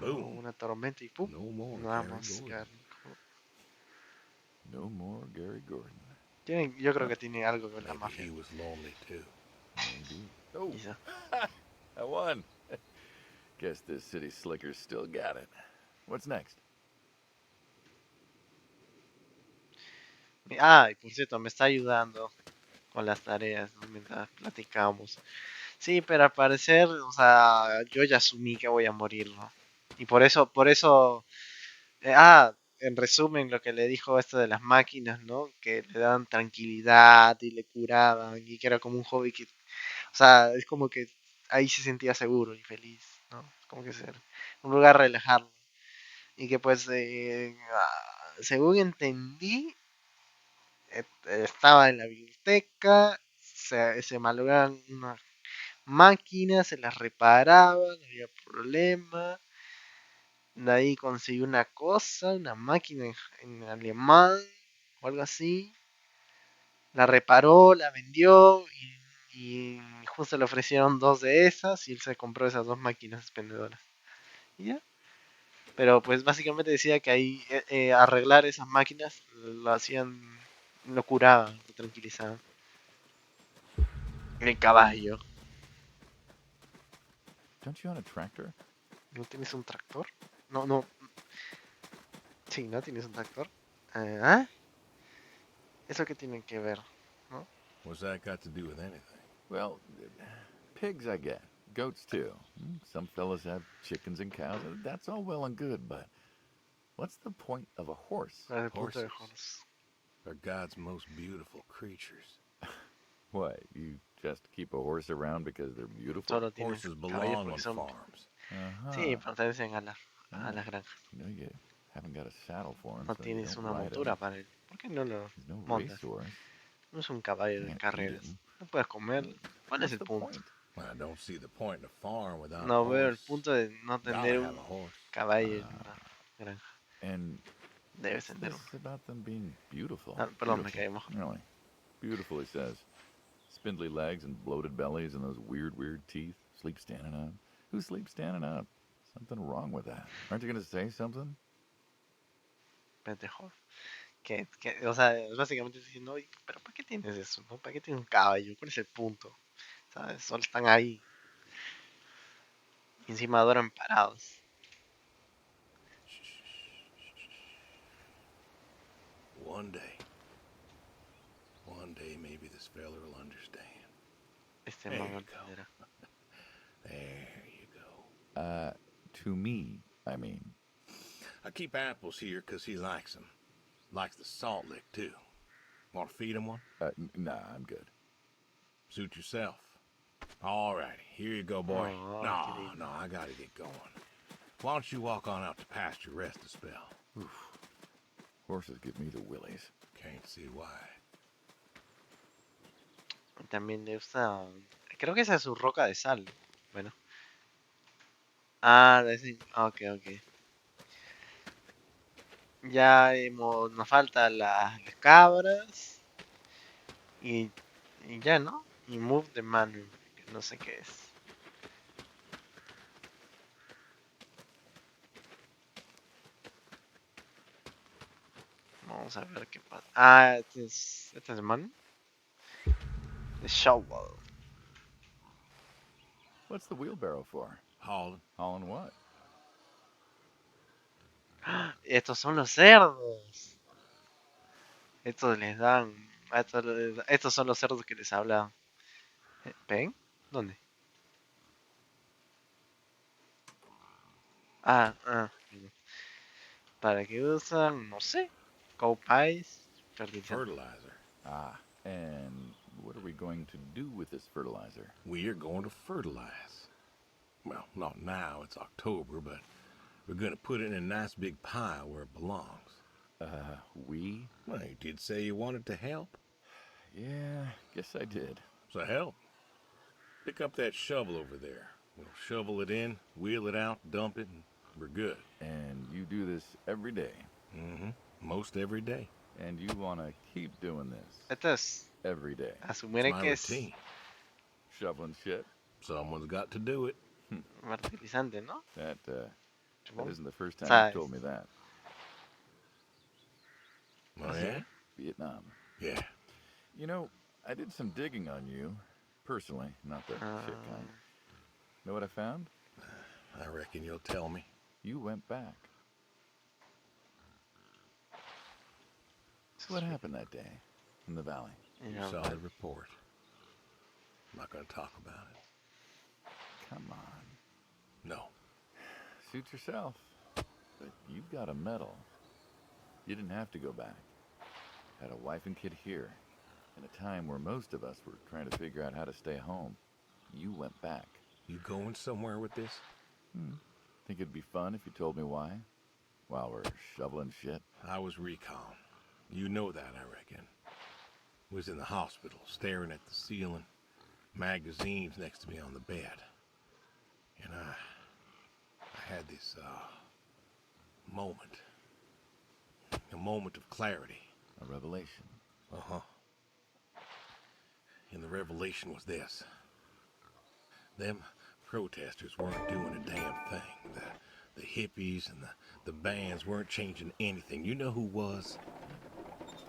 [SPEAKER 2] boom.
[SPEAKER 1] Una tormenta y pum.
[SPEAKER 2] No more
[SPEAKER 1] Nada
[SPEAKER 2] Gary
[SPEAKER 1] más
[SPEAKER 2] Gordon.
[SPEAKER 1] Gary.
[SPEAKER 3] No more Gary Gordon.
[SPEAKER 1] Yo creo que tiene algo con la
[SPEAKER 2] Maybe
[SPEAKER 1] mafia.
[SPEAKER 2] he was lonely too.
[SPEAKER 3] Maybe. Oh,
[SPEAKER 1] Quizá.
[SPEAKER 3] I won. Guess this city slicker's still got it. What's next?
[SPEAKER 1] Ah, y por cierto, me está ayudando con las tareas, ¿no? Mientras platicamos. Sí, pero al parecer, o sea, yo ya asumí que voy a morir, ¿no? Y por eso, en resumen, lo que le dijo esto de las máquinas, ¿no? Que le daban tranquilidad y le curaban y que era como un hobby que, o sea, es como que ahí se sentía seguro y feliz, ¿no? Como que ser un lugar relajado. Y que pues, según entendí, estaba en la biblioteca, se malograban unas máquinas, se las reparaban, no había problema. De ahí consiguió una cosa, una máquina en alemán o algo así. La reparó, la vendió y justo le ofrecieron dos de esas y él se compró esas dos máquinas expendedoras. Y ya. Pero pues básicamente decía que ahí arreglar esas máquinas lo hacían, lo curaban, lo tranquilizaban. El caballo.
[SPEAKER 3] Don't you own a tractor?
[SPEAKER 1] ¿No tienes un tractor? No, no. Sí, ¿no tienes un tractor? ¿Ah? ¿Eso qué tiene que ver? ¿No?
[SPEAKER 2] What's that got to do with anything?
[SPEAKER 3] Well, pigs I get. Goats too. Some fellas have chickens and cows. That's all well and good, but what's the point of a horse?
[SPEAKER 2] Horses are God's most beautiful creatures.
[SPEAKER 3] What, you just keep a horse around because they're beautiful?
[SPEAKER 1] Solo tienen
[SPEAKER 2] Horses
[SPEAKER 1] caballos
[SPEAKER 2] belong on
[SPEAKER 1] porque son...
[SPEAKER 2] farms.
[SPEAKER 1] Sí, pertenecen a las granjas.
[SPEAKER 3] You know, you haven't got a saddle for him,
[SPEAKER 1] No
[SPEAKER 3] so
[SPEAKER 1] tienes
[SPEAKER 3] you
[SPEAKER 1] una
[SPEAKER 3] don't ride
[SPEAKER 1] montura
[SPEAKER 3] him.
[SPEAKER 1] para él. ¿Por qué no lo
[SPEAKER 3] He's no
[SPEAKER 1] montas?
[SPEAKER 3] racehorse.
[SPEAKER 1] No es un caballo de
[SPEAKER 3] Can't eat
[SPEAKER 1] carreras.
[SPEAKER 3] him.
[SPEAKER 1] No puedes comerlo. ¿Cuál es
[SPEAKER 3] What's
[SPEAKER 1] el
[SPEAKER 3] the
[SPEAKER 1] punto?
[SPEAKER 3] point?
[SPEAKER 2] I don't see the point in a farm without a
[SPEAKER 1] No veo el
[SPEAKER 2] horse.
[SPEAKER 1] punto de no
[SPEAKER 2] Gotta
[SPEAKER 1] tener
[SPEAKER 2] have
[SPEAKER 1] un
[SPEAKER 2] a horse.
[SPEAKER 1] caballo en una granja.
[SPEAKER 3] And
[SPEAKER 1] Debes
[SPEAKER 3] what's
[SPEAKER 1] tener
[SPEAKER 3] this
[SPEAKER 1] uno.
[SPEAKER 3] about them being beautiful?
[SPEAKER 1] Ah, perdón, me
[SPEAKER 3] Beautiful.
[SPEAKER 1] caí mojado.
[SPEAKER 3] Really? Beautiful, he says. Spindly legs and bloated bellies and those weird teeth. Sleep standing up. Who sleeps standing up? Something wrong with that. Aren't you going to say something?
[SPEAKER 1] Pendejo. O sea, básicamente diciendo, oye, pero ¿para qué tienes eso? ¿No? ¿Para qué tienes un caballo? ¿Cuál es el punto? ¿Sabes? Solo están ahí. Y encima duermen parados.
[SPEAKER 2] One day maybe this fella will understand.
[SPEAKER 1] Este
[SPEAKER 2] There
[SPEAKER 1] man
[SPEAKER 2] you
[SPEAKER 1] entenderá.
[SPEAKER 2] There you go.
[SPEAKER 3] To me, I mean.
[SPEAKER 2] I keep apples here 'cause he likes them. Likes the salt lick, too. Want to feed him one?
[SPEAKER 3] Nah, I'm good.
[SPEAKER 2] Suit yourself. All righty, here you go, boy.
[SPEAKER 1] Oh,
[SPEAKER 2] No, I gotta get going. Why don't you walk on out to pasture, rest a spell?
[SPEAKER 3] Oof. Horses give me the willies.
[SPEAKER 2] Can't see why.
[SPEAKER 1] También le gusta... Creo que esa es su roca de sal. Bueno. Ah, ok. Ya nos faltan las cabras. Y ya, ¿no? Y move the manu, que no sé qué es. Vamos a ver qué pasa. Ah, este es manu. The shovel.
[SPEAKER 3] What's the wheelbarrow for?
[SPEAKER 2] Hauling.
[SPEAKER 3] Hauling what?
[SPEAKER 1] Estos son los cerdos. Estos les dan. Estos son los cerdos que les hablan. ¿Ven? ¿Dónde? Ah. ¿Para qué usan? No sé. Cow pies. Fertilizante.
[SPEAKER 2] Fertilizer.
[SPEAKER 3] Ah, and what are we going to do with this fertilizer?
[SPEAKER 2] We are going to fertilize. Well, not now, it's October, but we're going to put it in a nice big pile where it belongs.
[SPEAKER 3] We?
[SPEAKER 2] Well, you did say you wanted to help.
[SPEAKER 3] Yeah, guess I did.
[SPEAKER 2] So help. Pick up that shovel over there. We'll shovel it in, wheel it out, dump it, and we're good.
[SPEAKER 3] And you do this every day?
[SPEAKER 2] Mm-hmm. Most every day.
[SPEAKER 3] And you want to keep doing this?
[SPEAKER 1] Esto es.
[SPEAKER 3] Every day.
[SPEAKER 1] Asumir que es.
[SPEAKER 2] Routine.
[SPEAKER 3] Shoveling shit?
[SPEAKER 2] Someone's got to do it.
[SPEAKER 1] Fertilizante, ¿no?
[SPEAKER 3] That isn't the first time
[SPEAKER 1] ¿Sabes?
[SPEAKER 3] you've told me that.
[SPEAKER 2] Oh, yeah?
[SPEAKER 3] Vietnam.
[SPEAKER 2] Yeah.
[SPEAKER 3] You know, I did some digging on you. Personally, not the shit kind. Know what I found?
[SPEAKER 2] I reckon you'll tell me.
[SPEAKER 3] You went back. What happened that day in the valley?
[SPEAKER 2] You saw the report. I'm not going to talk about it.
[SPEAKER 3] Come on.
[SPEAKER 2] No.
[SPEAKER 3] Suit yourself. But you've got a medal. You didn't have to go back. Had a wife and kid here. In a time where most of us were trying to figure out how to stay home. You went back.
[SPEAKER 2] You going somewhere with this?
[SPEAKER 3] Think it'd be fun if you told me why? While we're shoveling shit?
[SPEAKER 2] I was recon. You know that, I reckon. Was in the hospital, staring at the ceiling, magazines next to me on the bed. And I had this, moment. A moment of clarity.
[SPEAKER 3] A revelation.
[SPEAKER 2] Uh-huh. And the revelation was this. Them protesters weren't doing a damn thing. The hippies and the bands weren't changing anything. You know who was?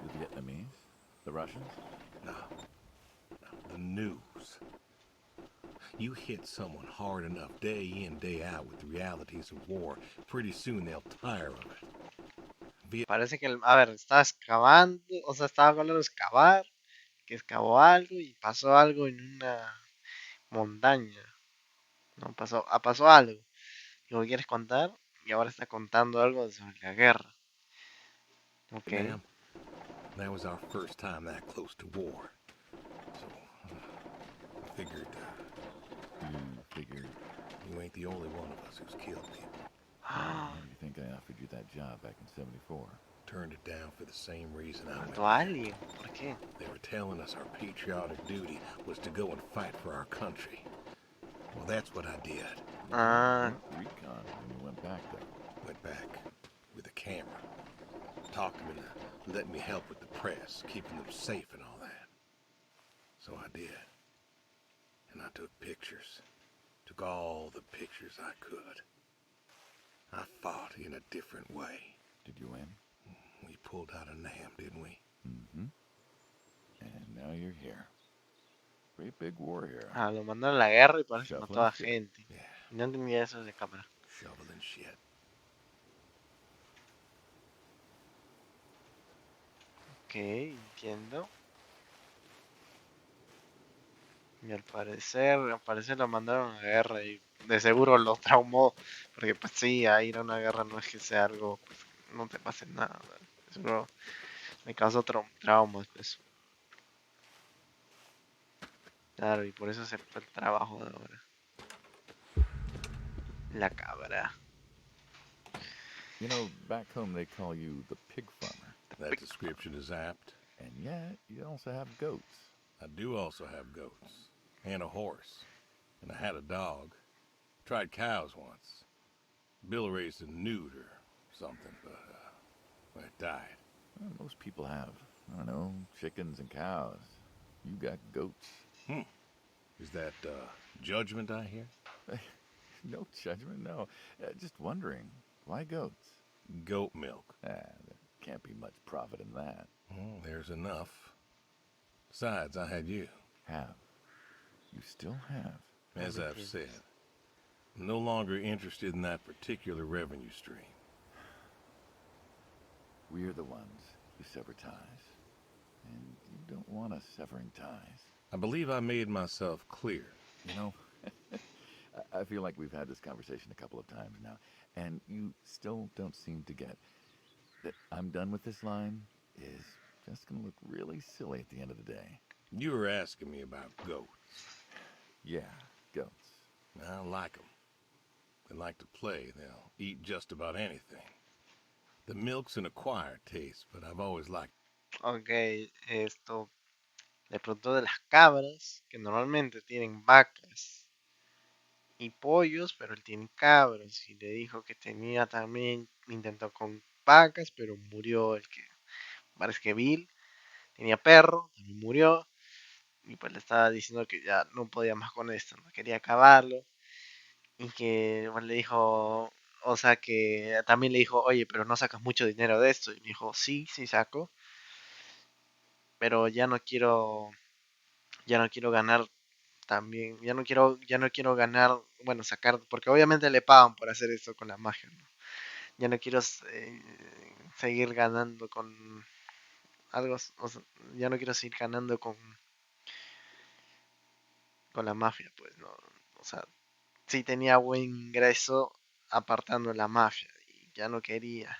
[SPEAKER 3] The Vietnamese? The Russians?
[SPEAKER 2] No. The news. You hit someone hard enough day in, day out with the realities of war, pretty soon they'll tire of it.
[SPEAKER 1] Parece que, a ver, estaba excavando, o sea, estaba hablando de excavar, que excavó algo y pasó algo en una montaña. No, pasó algo. Y lo quieres contar, y ahora está contando algo sobre la guerra. Ok.
[SPEAKER 2] Ma'am, that was our first time that close to war. So, I figured, you ain't the only one of us who's killed people.
[SPEAKER 3] Why do you think I offered you that job back in 74?
[SPEAKER 2] Turned it down for the same reason I went.
[SPEAKER 1] ¿Mató a alguien? ¿Por qué?
[SPEAKER 2] They were telling us our patriotic duty was to go and fight for our country. Well, that's what I did.
[SPEAKER 3] Recon when you went back, though.
[SPEAKER 2] Went back with a camera. Talked them into letting me help with the press, keeping them safe and all that. So I did. And I took pictures. Took all the pictures I could. I fought in a different way.
[SPEAKER 3] Did you win?
[SPEAKER 2] We pulled out a NAM, didn't we?
[SPEAKER 3] Mm-hmm. And now you're here. Great big warrior.
[SPEAKER 1] Lo mandaron a la guerra y parece que mató a
[SPEAKER 3] Shuffling
[SPEAKER 1] gente.
[SPEAKER 2] Yeah.
[SPEAKER 1] No entendía eso de cámara.
[SPEAKER 2] Shoveling shit.
[SPEAKER 1] Ok, entiendo. Y al parecer lo mandaron a la guerra y de seguro lo traumó. Porque pues sí, a ir a una guerra no es que sea algo, pues, no te pase nada. ¿Verdad? Seguro me causó traumas, pues. Claro, y por eso se fue el trabajo de ahora. La cabra.
[SPEAKER 3] You know, back home they call you the pig farmer.
[SPEAKER 2] That description is apt.
[SPEAKER 3] And yet, you also have goats.
[SPEAKER 2] I do also have goats. And a horse. And I had a dog. Tried cows once. Bill raised a newt or something, but well, it died.
[SPEAKER 3] Well, most people have, I don't know, chickens and cows. You got goats.
[SPEAKER 2] Is that judgment I hear?
[SPEAKER 3] No judgment, no. Just wondering, why goats?
[SPEAKER 2] Goat milk.
[SPEAKER 3] There can't be much profit in that.
[SPEAKER 2] Well, there's enough. Besides, I had you.
[SPEAKER 3] Have. You still have.
[SPEAKER 2] As I've said, I'm no longer interested in that particular revenue stream.
[SPEAKER 3] We're the ones who sever ties. And you don't want us severing ties.
[SPEAKER 2] I believe I made myself clear.
[SPEAKER 3] You know, I feel like we've had this conversation a couple of times now, and you still don't seem to get that I'm done with this line is just going to look really silly at the end of the day.
[SPEAKER 2] You were asking me about goats.
[SPEAKER 3] Yeah, goats.
[SPEAKER 2] I like them. They like to play. They'll eat just about anything. The milk's an acquired taste, but I've always liked.
[SPEAKER 1] Ok, esto le preguntó de las cabras, que normalmente tienen vacas y pollos, pero él tiene cabras. Y le dijo que tenía también, intentó con vacas, pero murió el que, parece que Bill. Tenía perro, también murió. Y pues le estaba diciendo que ya no podía más con esto, no quería acabarlo. Y que pues, le dijo, o sea que también le dijo, oye, pero no sacas mucho dinero de esto. Y me dijo, sí, sí saco, pero ya no quiero ganar también, ya no quiero ganar, bueno, sacar, porque obviamente le pagan por hacer esto con la magia, ¿no? Ya no quiero seguir ganando con algo, o sea, ya no quiero seguir ganando con la mafia, pues, ¿no? O sea, sí tenía buen ingreso apartando la mafia y ya no quería.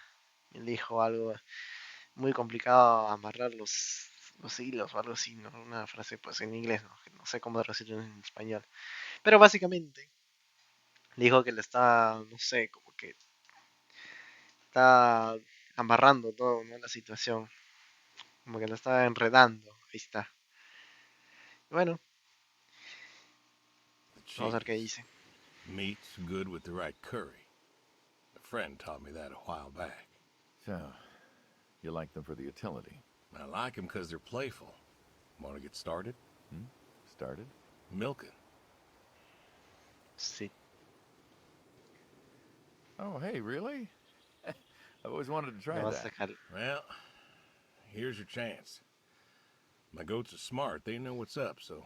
[SPEAKER 1] Él dijo algo muy complicado amarrar los hilos o algo así, ¿no? Una frase pues en inglés, ¿no? Que no sé cómo traducirlo en español. Pero básicamente le dijo que le está, no sé, como que está amarrando todo, ¿no? La situación. Como que lo está enredando. Ahí está. Bueno,
[SPEAKER 2] The
[SPEAKER 1] vamos a ver qué
[SPEAKER 2] cheese.
[SPEAKER 1] dice.
[SPEAKER 2] Meat's good with the right curry. A friend taught me that a while back.
[SPEAKER 3] So, you like them for the utility?
[SPEAKER 2] I like them because they're playful. Want to get started?
[SPEAKER 3] Started?
[SPEAKER 2] Milking.
[SPEAKER 1] Sí.
[SPEAKER 3] Oh, hey, really? I've always wanted to try
[SPEAKER 1] Le vas a
[SPEAKER 3] that.
[SPEAKER 1] sacar.
[SPEAKER 2] Well, here's your chance. My goats are smart. They know what's up, so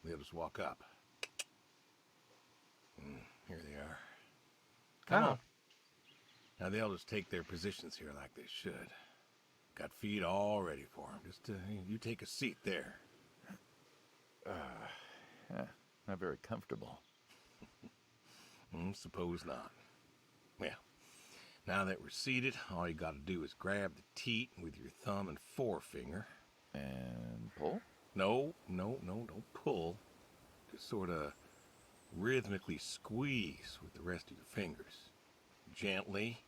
[SPEAKER 2] they'll just walk up. Here they are. Come on. Now they'll just take their positions here like they should. Got feed all ready for them. Just you take a seat there.
[SPEAKER 3] Not very comfortable.
[SPEAKER 2] Suppose not. Well, now that we're seated, all you got to do is grab the teat with your thumb and forefinger.
[SPEAKER 3] And pull?
[SPEAKER 2] No, don't pull. Just sort of rhythmically squeeze with the rest of your fingers. Gently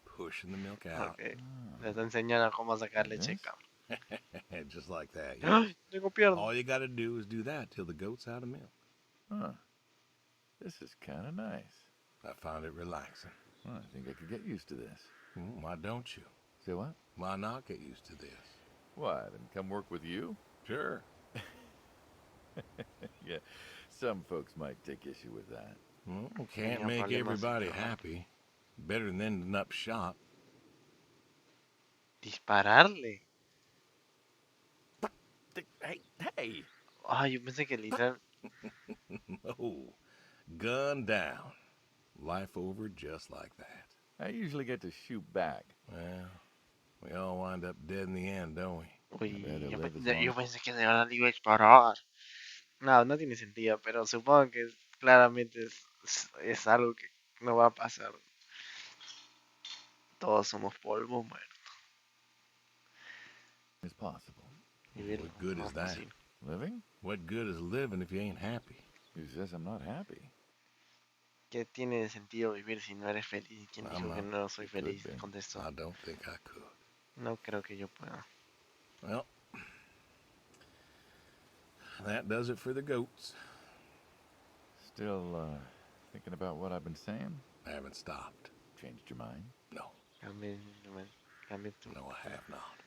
[SPEAKER 2] pushing the milk out.
[SPEAKER 1] Ok. Le está enseñando cómo sacar
[SPEAKER 3] Like
[SPEAKER 1] leche,
[SPEAKER 3] this?
[SPEAKER 1] cabrón.
[SPEAKER 2] Just like that, yes.
[SPEAKER 1] ¡Ay! Tengo pierna.
[SPEAKER 2] All you got to do is do that till the goat's out of milk.
[SPEAKER 3] Huh. This is kind of nice.
[SPEAKER 2] I found it relaxing.
[SPEAKER 3] Well, I think I could get used to this.
[SPEAKER 2] Why don't you?
[SPEAKER 3] Say what?
[SPEAKER 2] Why not get used to this?
[SPEAKER 3] What, and come work with you?
[SPEAKER 2] Sure.
[SPEAKER 3] Yeah, some folks might take issue with that.
[SPEAKER 2] Well, can't
[SPEAKER 1] Tenía
[SPEAKER 2] make
[SPEAKER 1] problemas
[SPEAKER 2] everybody
[SPEAKER 1] de trabajo.
[SPEAKER 2] happy. Better than ending up shop.
[SPEAKER 1] Dispararle.
[SPEAKER 3] Hey!
[SPEAKER 1] Ay, yo pensé que literal.
[SPEAKER 2] No. Gun down. Life over just like that.
[SPEAKER 3] I usually get to shoot back.
[SPEAKER 2] Well, we all wind up dead in the end, don't we?
[SPEAKER 1] Uy,
[SPEAKER 3] Better
[SPEAKER 1] yo,
[SPEAKER 3] live as long
[SPEAKER 1] yo
[SPEAKER 3] as...
[SPEAKER 1] pensé que de verdad le iba a disparar. No, no tiene sentido, pero supongo que claramente es algo que no va a pasar. Todos somos polvo, bueno,
[SPEAKER 3] as possible.
[SPEAKER 1] vivir
[SPEAKER 2] What
[SPEAKER 1] lo
[SPEAKER 2] good
[SPEAKER 1] más
[SPEAKER 2] is that?
[SPEAKER 1] posible.
[SPEAKER 3] Living?
[SPEAKER 2] What good is living if you ain't happy?
[SPEAKER 3] Who says I'm not happy?
[SPEAKER 1] ¿Qué tiene de sentido vivir si no eres feliz? ¿Quién dijo que no soy
[SPEAKER 3] It could
[SPEAKER 1] feliz?
[SPEAKER 3] be.
[SPEAKER 1] Contestó.
[SPEAKER 2] I don't think I could.
[SPEAKER 1] No creo que yo pueda.
[SPEAKER 2] Well, that does it for the goats.
[SPEAKER 3] Still, thinking about what I've been saying?
[SPEAKER 2] I haven't stopped.
[SPEAKER 3] Changed your mind?
[SPEAKER 2] No,
[SPEAKER 1] Cambie tú.
[SPEAKER 2] no, I have not.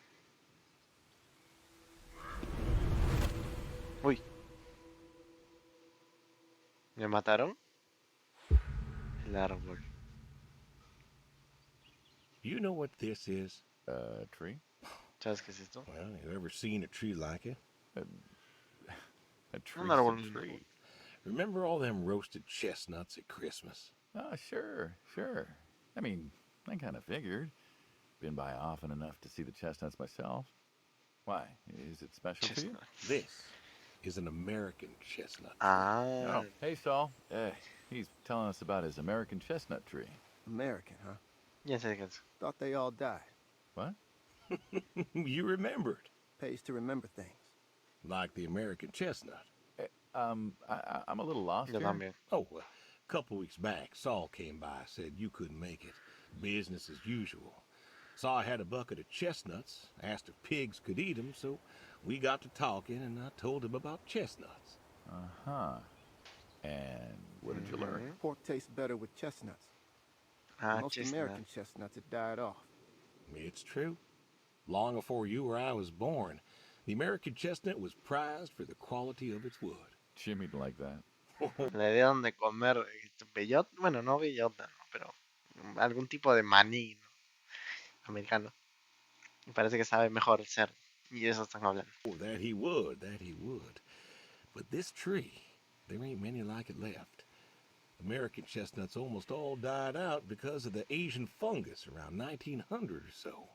[SPEAKER 1] Uy. ¿Me mataron? El árbol.
[SPEAKER 2] You know what this is?
[SPEAKER 3] Tree?
[SPEAKER 1] ¿Sabes qué es esto?
[SPEAKER 2] Well, you ever seen a tree like it?
[SPEAKER 3] A tree.
[SPEAKER 1] Un árbol.
[SPEAKER 3] Tree.
[SPEAKER 2] Remember all them roasted chestnuts at Christmas?
[SPEAKER 3] Oh, sure. I mean, I kind of figured. Been by often enough to see the chestnuts myself. Why? Is it special to you?
[SPEAKER 2] This is an American chestnut tree.
[SPEAKER 1] Ah.
[SPEAKER 3] Oh, hey, Saul. He's telling us about his American chestnut tree.
[SPEAKER 4] American, huh?
[SPEAKER 1] Ya sé qué es.
[SPEAKER 4] Thought they all died.
[SPEAKER 3] What?
[SPEAKER 2] You remembered.
[SPEAKER 4] Pays to remember things.
[SPEAKER 2] Like the American chestnut.
[SPEAKER 3] I'm a little lost
[SPEAKER 1] Yo
[SPEAKER 3] here.
[SPEAKER 1] también.
[SPEAKER 2] Oh, a couple weeks back, Saul came by, said you couldn't make it. Business as usual. Saw I had a bucket of chestnuts, asked if pigs could eat them, so we got to talking, and I told him about chestnuts.
[SPEAKER 3] Uh-huh. And what did you learn?
[SPEAKER 4] Pork tastes better with chestnuts.
[SPEAKER 1] Ah,
[SPEAKER 4] Most
[SPEAKER 1] chestnut.
[SPEAKER 4] American chestnuts had died off.
[SPEAKER 2] It's true. Long before you or I was born, the American chestnut was prized for the quality of its wood.
[SPEAKER 3] Jimmy like that.
[SPEAKER 1] Le dieron de comer bellota, bueno, no bellota, ¿no? Pero algún tipo de maní, ¿no? Americano. Y parece que sabe mejor el cerdo. Y eso están hablando.
[SPEAKER 2] Oh, that he would, that he would. But this tree, there ain't many like it left. American chestnuts almost all died out because of the Asian fungus around 1900 or so.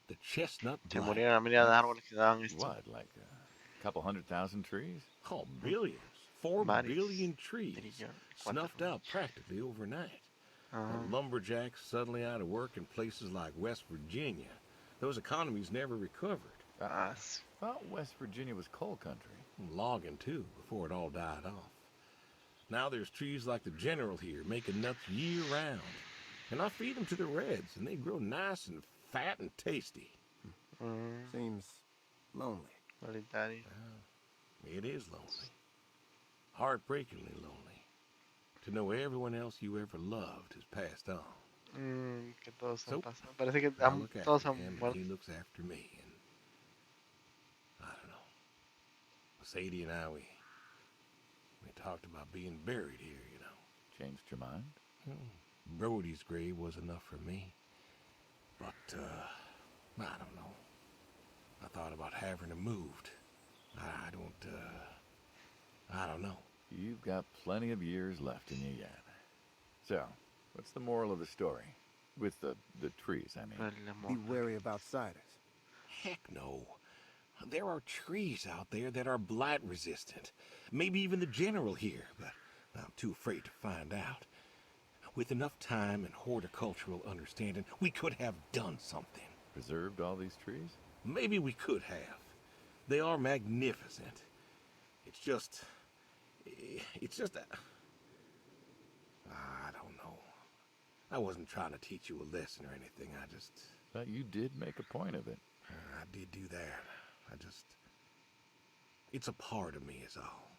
[SPEAKER 2] The chestnut
[SPEAKER 1] Se
[SPEAKER 2] blight.
[SPEAKER 1] murieron la mayoría de árboles que daban esto.
[SPEAKER 3] What, like a couple 100,000 trees?
[SPEAKER 2] Oh, billions. 4
[SPEAKER 1] Varios.
[SPEAKER 2] billion trees.
[SPEAKER 1] Trillón.
[SPEAKER 2] Snuffed out practically overnight.
[SPEAKER 1] Ajá.
[SPEAKER 2] The lumberjacks suddenly out of work in places like West Virginia. Those economies never recovered.
[SPEAKER 1] Ah,
[SPEAKER 3] I thought West Virginia was coal country.
[SPEAKER 2] Logging, too, before it all died off. Now there's trees like the General here, making nuts year-round. And I feed them to the reds, and they grow nice and fat and tasty.
[SPEAKER 4] Seems lonely.
[SPEAKER 1] solitario.
[SPEAKER 2] It is lonely. Heartbreakingly lonely. To know everyone else you ever loved has passed on.
[SPEAKER 1] Que todos han
[SPEAKER 2] So,
[SPEAKER 1] pasado. Parece que
[SPEAKER 2] I look
[SPEAKER 1] todos
[SPEAKER 2] after
[SPEAKER 1] han
[SPEAKER 2] him, and
[SPEAKER 1] muerto.
[SPEAKER 2] he looks after me, and I don't know. Sadie and I, we talked about being buried here, you know.
[SPEAKER 3] Changed your mind?
[SPEAKER 2] Brody's grave was enough for me. But, I don't know. I thought about having him moved. I don't know.
[SPEAKER 3] You've got plenty of years left in you yet. So, what's the moral of the story? With the trees, I mean.
[SPEAKER 4] Be wary of outsiders.
[SPEAKER 2] Heck no. There are trees out there that are blight resistant. Maybe even the General here, but I'm too afraid to find out. With enough time and horticultural understanding, we could have done something.
[SPEAKER 3] Preserved all these trees?
[SPEAKER 2] Maybe we could have. They are magnificent. It's just that... I don't know. I wasn't trying to teach you a lesson or anything.
[SPEAKER 3] But you did make a point of it.
[SPEAKER 2] I did do that. It's a part of me is all.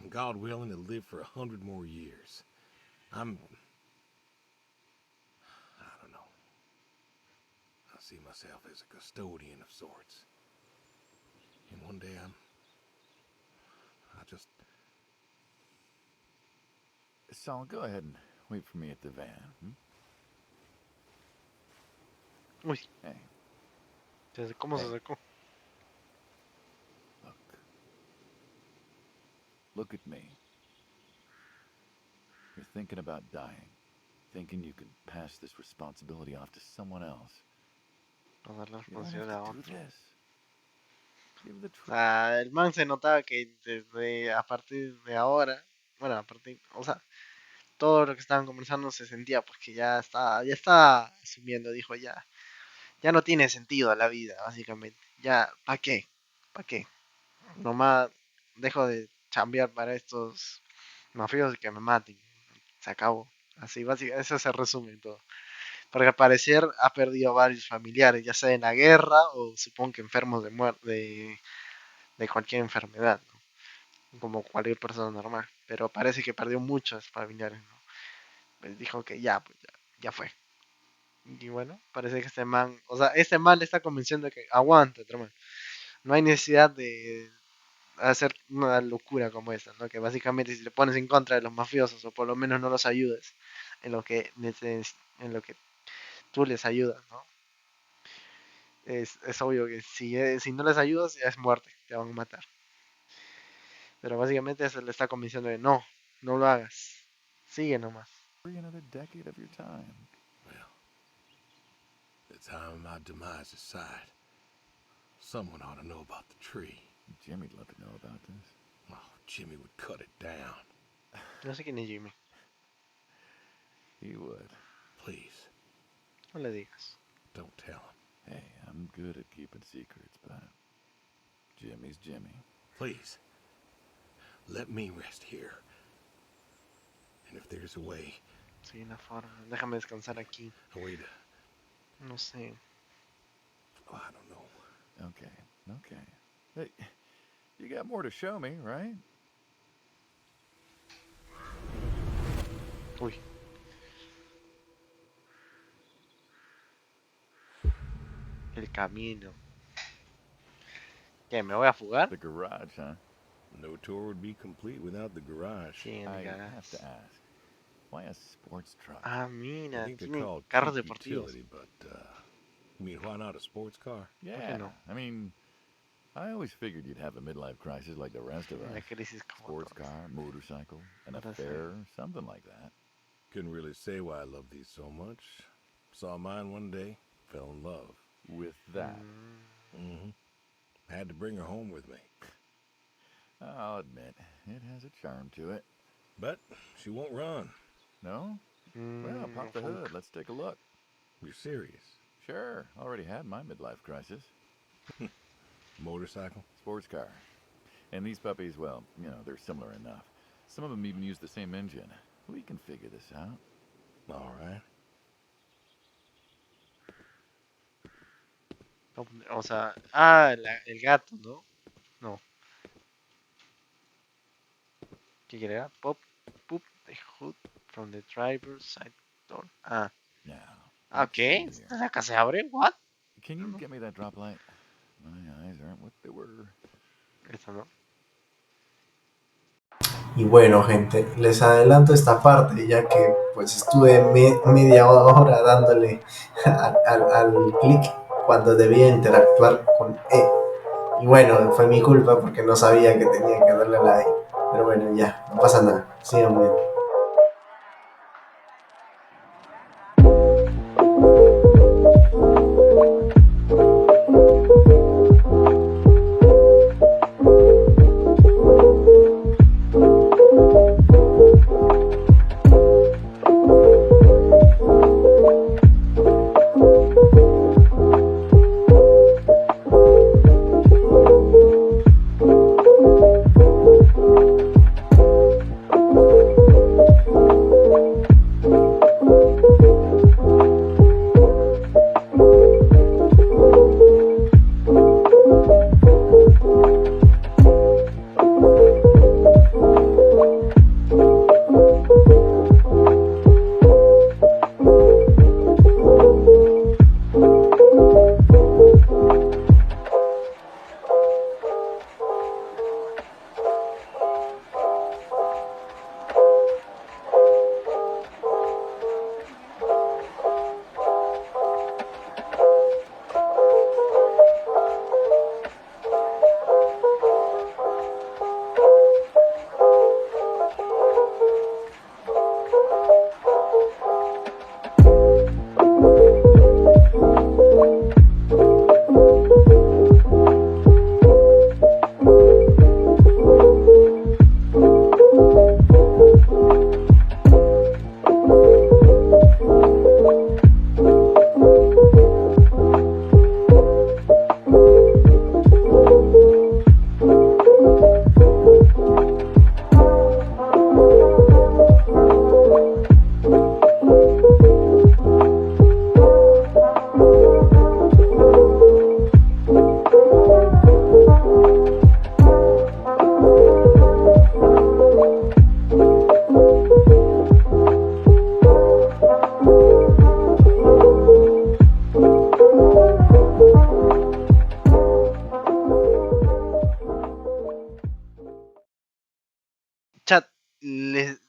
[SPEAKER 2] And God willing, to live for 100 more years. I don't know. I see myself as a custodian of sorts. And one day
[SPEAKER 3] Saul, go ahead and wait for me at the van.
[SPEAKER 1] Uy,
[SPEAKER 3] Hey,
[SPEAKER 1] ¿cómo se acercó?
[SPEAKER 3] look at me. You're thinking about dying. Thinking you could pass this responsibility off to someone else.
[SPEAKER 1] A dar la
[SPEAKER 3] You don't
[SPEAKER 1] responsabilidad a
[SPEAKER 3] have to
[SPEAKER 1] otro.
[SPEAKER 3] do this. Give the truth.
[SPEAKER 1] El man se notaba que desde a partir de ahora, bueno, o sea, todo lo que estaban conversando se sentía pues que ya está asumiendo, dijo ya no tiene sentido la vida, básicamente. Ya, ¿para qué? ¿Para qué? Nomás dejo de chambear para estos mafiosos y que me maten. Se acabó. Así, básicamente, eso se resume todo. Porque al parecer ha perdido varios familiares, ya sea en la guerra o supongo que enfermos de cualquier enfermedad, ¿no? Como cualquier persona normal. Pero parece que perdió muchos familiares, ¿no? Pues dijo que pues ya fue. Y bueno, parece que este man le está convenciendo de que aguanta, hermano. No hay necesidad de hacer una locura como esta, ¿no? Que básicamente si te pones en contra de los mafiosos o por lo menos no los ayudes en lo que tú les ayudas, ¿no? Es obvio que si no les ayudas ya es muerte, te van a matar. Pero básicamente se le está convenciendo de no lo hagas, sigue nomás.
[SPEAKER 3] Another decade of your time.
[SPEAKER 2] Well, the time my demise is sight, someone ought to know about the tree.
[SPEAKER 3] Jimmy'd love to know about this.
[SPEAKER 2] Oh, Jimmy would cut it down.
[SPEAKER 1] No sé quién es Jimmy.
[SPEAKER 3] He would.
[SPEAKER 2] Please.
[SPEAKER 1] No le digas.
[SPEAKER 2] Don't tell him.
[SPEAKER 3] Hey, I'm good at keeping secrets, but Jimmy's Jimmy.
[SPEAKER 2] Please. Let me rest here. And if there's a way...
[SPEAKER 1] Sí, una forma. Déjame descansar aquí.
[SPEAKER 2] A way to...
[SPEAKER 1] No sé.
[SPEAKER 2] Oh, I don't know.
[SPEAKER 3] Okay. Hey, you got more to show me, right?
[SPEAKER 1] Uy. El camino. ¿Qué? ¿Me voy a fugar?
[SPEAKER 3] The garage, huh?
[SPEAKER 2] No tour would be complete without the garage.
[SPEAKER 1] Sí, en el
[SPEAKER 3] I
[SPEAKER 1] garage.
[SPEAKER 3] have to ask. Why a sports truck?
[SPEAKER 1] Ah,
[SPEAKER 2] I
[SPEAKER 1] mira,
[SPEAKER 2] think they're
[SPEAKER 1] tiene
[SPEAKER 2] called
[SPEAKER 1] carros
[SPEAKER 2] cheap
[SPEAKER 1] deportivos.
[SPEAKER 2] utility, but, you mean, why not a sports car?
[SPEAKER 3] Yeah,
[SPEAKER 1] no?
[SPEAKER 3] I mean, I always figured you'd have a midlife crisis like the rest of
[SPEAKER 1] Una
[SPEAKER 3] us.
[SPEAKER 1] crisis como
[SPEAKER 3] Sports
[SPEAKER 1] todos.
[SPEAKER 3] car, motorcycle, an
[SPEAKER 1] Ahora sí.
[SPEAKER 3] affair, something like that.
[SPEAKER 2] Couldn't really say why I love these so much. Saw mine one day, fell in love.
[SPEAKER 3] With that,
[SPEAKER 2] Mm-hmm. Had to bring her home with me.
[SPEAKER 3] I'll admit, it has a charm to it.
[SPEAKER 2] But she won't run.
[SPEAKER 3] No? Well, pop the hood. Let's take a look.
[SPEAKER 2] You're serious?
[SPEAKER 3] Sure. Already had my midlife crisis.
[SPEAKER 2] Motorcycle?
[SPEAKER 3] Sports car. And these puppies, well, you know, they're similar enough. Some of them even use the same engine. We can figure this out.
[SPEAKER 2] All right.
[SPEAKER 1] O sea, el gato, ¿no? No. ¿Qué quiere? Pop, poop, the hood from the driver's side door. Ah.
[SPEAKER 3] Now,
[SPEAKER 1] Ok. ¿Acá se abre? What?
[SPEAKER 3] Can you get me that drop light? My eyes aren't what they were.
[SPEAKER 1] Esta no.
[SPEAKER 5] Y bueno, gente, les adelanto esta parte ya que pues estuve media hora dándole al clic cuando debía interactuar con E. Y bueno, fue mi culpa porque no sabía que tenía que darle a la E. Pero bueno, ya, no pasa nada. Sigan viendo.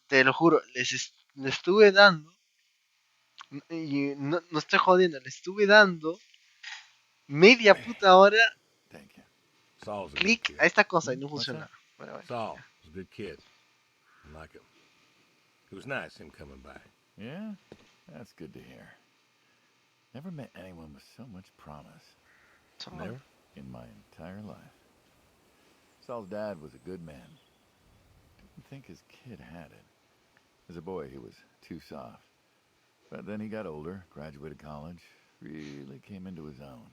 [SPEAKER 1] Te lo juro, les estuve dando, y no estoy jodiendo, les estuve dando media puta hora clic a esta cosa y no funciona. Bueno,
[SPEAKER 2] Saul was a good kid. I like him. It was nice him coming by.
[SPEAKER 3] Yeah? That's good to hear. Never met anyone with so much promise.
[SPEAKER 2] Never?
[SPEAKER 3] In my entire life. Saul's dad was a good man. Didn't think his kid had it. As a boy, he was too soft. But then he got older, graduated college, really came into his own.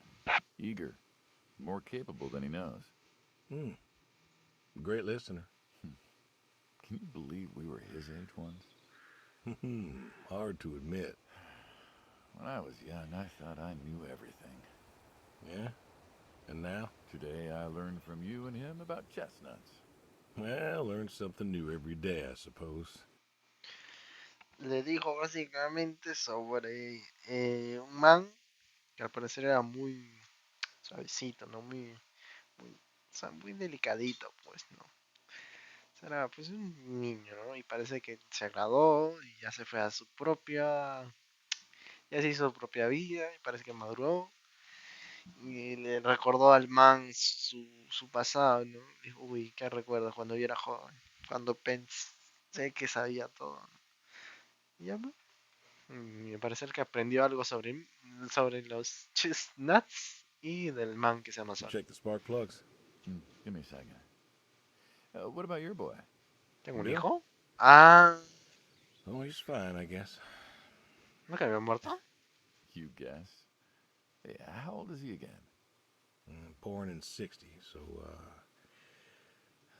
[SPEAKER 3] Eager, more capable than he knows.
[SPEAKER 2] Great listener.
[SPEAKER 3] Can you believe we were his age once?
[SPEAKER 2] Hard to admit.
[SPEAKER 3] When I was young, I thought I knew everything.
[SPEAKER 2] Yeah? And now?
[SPEAKER 3] Today I learned from you and him about chestnuts.
[SPEAKER 2] Well, learn something new every day, I suppose.
[SPEAKER 1] Le dijo básicamente sobre un man que al parecer era muy suavecito, ¿no? O sea, muy delicadito, pues, ¿no? O sea, era pues un niño, ¿no? Y parece que se graduó y ya se fue a su propia... Ya se hizo su propia vida y parece que maduró. Y le recordó al man su pasado, ¿no? Dijo, uy, qué recuerdo cuando yo era joven. Cuando pensé que sabía todo, ¿no? Y ya, ¿no? Me parece que aprendió algo sobre los chestnuts y del man que se llama Sol.
[SPEAKER 2] Check the spark plugs.
[SPEAKER 3] Give me a second. What about your boy?
[SPEAKER 1] ¿Tengo un hijo? Ah.
[SPEAKER 2] Oh, he's fine, I guess.
[SPEAKER 1] ¿No que había muerto?
[SPEAKER 3] You guess. Yeah, how old is he again?
[SPEAKER 2] Born in 60, so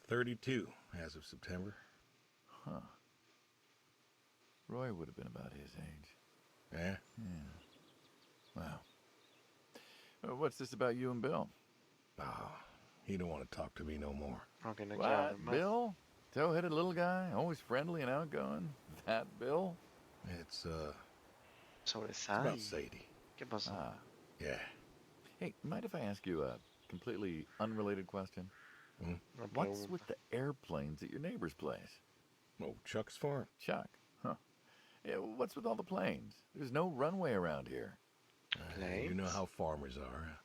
[SPEAKER 2] 32 as of September.
[SPEAKER 3] Huh. Roy would have been about his age.
[SPEAKER 2] Yeah?
[SPEAKER 3] Yeah. Wow. What's this about you and Bill?
[SPEAKER 2] Oh, he don't want to talk to me no more.
[SPEAKER 1] Okay, no
[SPEAKER 3] What? Bill? Tow-headed little guy, always friendly and outgoing? That Bill?
[SPEAKER 2] It's
[SPEAKER 1] Sobre
[SPEAKER 2] it's about Sadie.
[SPEAKER 1] ¿Qué pasó?
[SPEAKER 2] Yeah.
[SPEAKER 3] Hey, mind if I ask you a completely unrelated question?
[SPEAKER 1] No
[SPEAKER 3] What's with the airplanes at your neighbor's place?
[SPEAKER 2] Oh, Chuck's farm.
[SPEAKER 3] Chuck? Huh. Yeah, what's with all the planes? There's no runway around here.
[SPEAKER 2] You know how farmers are.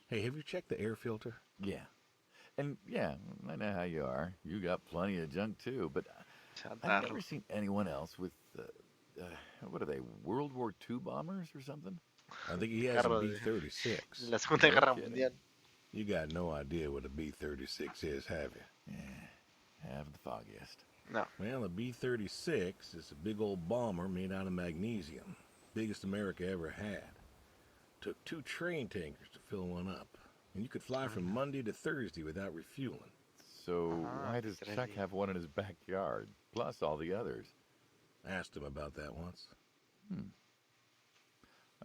[SPEAKER 2] Hey, have you checked the air filter?
[SPEAKER 3] Yeah. And yeah, I know how you are. You got plenty of junk too, but I've never seen anyone else with, what are they, World War II bombers or something?
[SPEAKER 2] I think he has a B-36.
[SPEAKER 1] La Segunda Guerra Mundial.
[SPEAKER 2] You got no idea what a B-36 is, have you?
[SPEAKER 3] Yeah, have the foggiest.
[SPEAKER 1] No.
[SPEAKER 2] Well, a B-36 is a big old bomber made out of magnesium. Biggest America ever had. Took 2 train tankers to fill one up. And you could fly from Monday to Thursday without refueling.
[SPEAKER 3] So why does Chuck have one in his backyard, plus all the others?
[SPEAKER 2] Asked him about that once.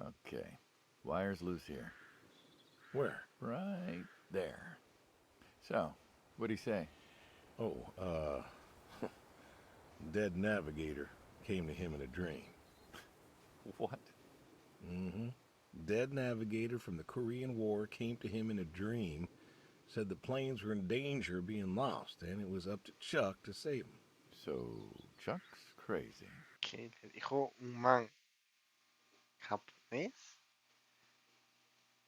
[SPEAKER 3] Okay. Wire's loose here.
[SPEAKER 2] Where?
[SPEAKER 3] Right there. So, what'd he say?
[SPEAKER 2] Oh, dead navigator came to him in a dream.
[SPEAKER 3] What?
[SPEAKER 2] Dead navigator from the Korean War came to him in a dream, said the planes were in danger of being lost, and it was up to Chuck to save them.
[SPEAKER 3] So, Chuck's crazy.
[SPEAKER 1] Que le dijo un man japonés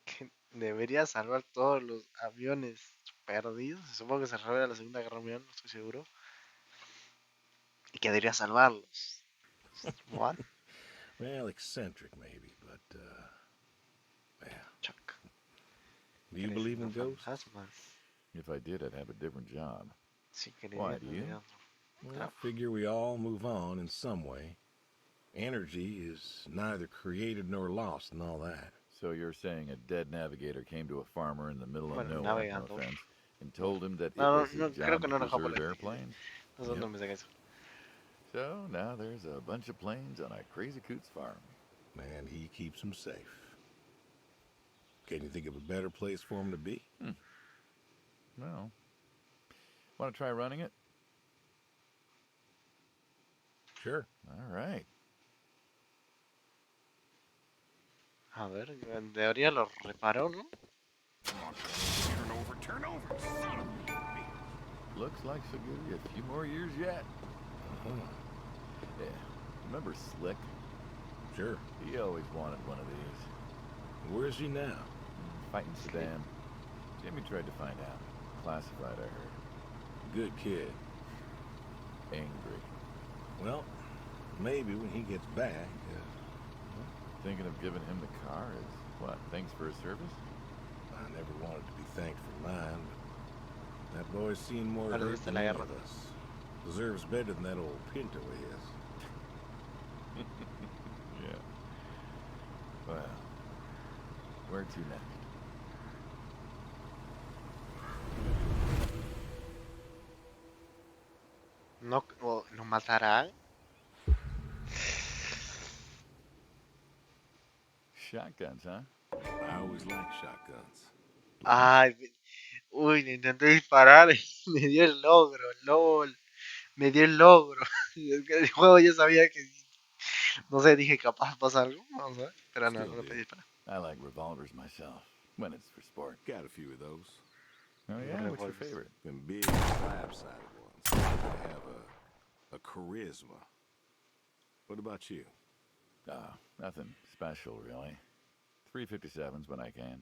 [SPEAKER 1] que debería salvar todos los aviones perdidos. Supongo que se refiere a la Segunda Guerra Mundial, no estoy seguro. Y que debería salvarlos. What?
[SPEAKER 2] Well, eccentric maybe, but, yeah.
[SPEAKER 1] Chuck.
[SPEAKER 2] Do you believe in ghosts?
[SPEAKER 3] If I did, I'd have a different job.
[SPEAKER 1] Sí,
[SPEAKER 3] Why, do you?
[SPEAKER 2] Well, I figure we all move on in some way. Energy is neither created nor lost and all that.
[SPEAKER 3] So you're saying a dead navigator came to a farmer in the middle of nowhere, no offense, and told him that it was his job to preserve airplanes?
[SPEAKER 1] Yep.
[SPEAKER 3] So now there's a bunch of planes on a crazy coot's farm.
[SPEAKER 2] And he keeps them safe. Can you think of a better place for him to be?
[SPEAKER 3] Well, want to try running it?
[SPEAKER 2] Sure.
[SPEAKER 3] All right.
[SPEAKER 1] A ver, en teoría lo reparó, ¿no?
[SPEAKER 2] Turn over, son of a...
[SPEAKER 3] Looks like she'll give you a few more years yet. Yeah. Remember Slick?
[SPEAKER 2] Sure.
[SPEAKER 3] He always wanted one of these.
[SPEAKER 2] Where is he now?
[SPEAKER 3] Fighting Saddam. Jimmy tried to find out. Classified, I heard.
[SPEAKER 2] Good kid.
[SPEAKER 3] Angry.
[SPEAKER 2] Well, maybe when he gets back,
[SPEAKER 3] Thinking of giving him the car is what? Thanks for his service?
[SPEAKER 2] I never wanted to be thanked for mine, but that boy's seen more
[SPEAKER 1] Ahora
[SPEAKER 2] hurt
[SPEAKER 1] está
[SPEAKER 2] than
[SPEAKER 1] la
[SPEAKER 2] any
[SPEAKER 1] guerra.
[SPEAKER 2] of us. Deserves better than that old Pinto of his.
[SPEAKER 3] Yeah. Well, where to next?
[SPEAKER 1] No, ¿nos matarán?
[SPEAKER 3] Shotguns, huh?
[SPEAKER 2] I always liked shotguns.
[SPEAKER 1] Ay, uy, le intenté disparar y me dio el logro, lol. Me dio el logro. El juego ya sabía que, no sé, dije capaz pasa algo, vamos a ver. Pero no, no le pedí disparar.
[SPEAKER 3] I like revolvers myself, when it's for sport.
[SPEAKER 2] Got a few of those.
[SPEAKER 3] Oh yeah, what's your favorite?
[SPEAKER 2] Them big slab-sided ones. They have a charisma. What about you?
[SPEAKER 3] Nothing special, really. 357s when I can.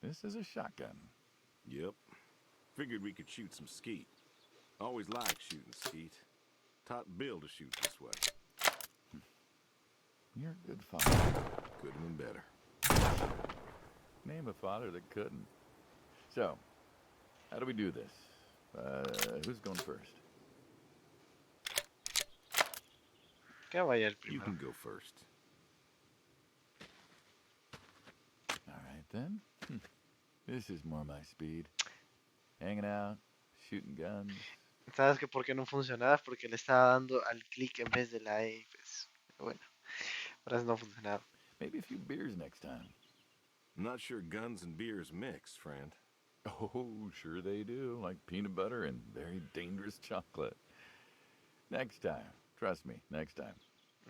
[SPEAKER 3] This is a shotgun.
[SPEAKER 2] Yep. Figured we could shoot some skeet. Always liked shooting skeet. Taught Bill to shoot this way.
[SPEAKER 3] You're a good father.
[SPEAKER 2] Could have been better.
[SPEAKER 3] Name a father that couldn't. So, how do we do this? Who's going first?
[SPEAKER 1] Que vaya el
[SPEAKER 2] You
[SPEAKER 1] primero.
[SPEAKER 2] can go first.
[SPEAKER 3] Alright then. This is more my speed. Hanging out, shooting guns.
[SPEAKER 1] ¿Sabes que por qué no funcionaba? Porque le estaba dando al clic en vez de la E. Pues, bueno, por eso no funcionaba.
[SPEAKER 3] Maybe a few beers next time.
[SPEAKER 2] I'm not sure guns and beers mix, friend.
[SPEAKER 3] Oh, sure they do. Like peanut butter and very dangerous chocolate. Next time. Trust me, next time.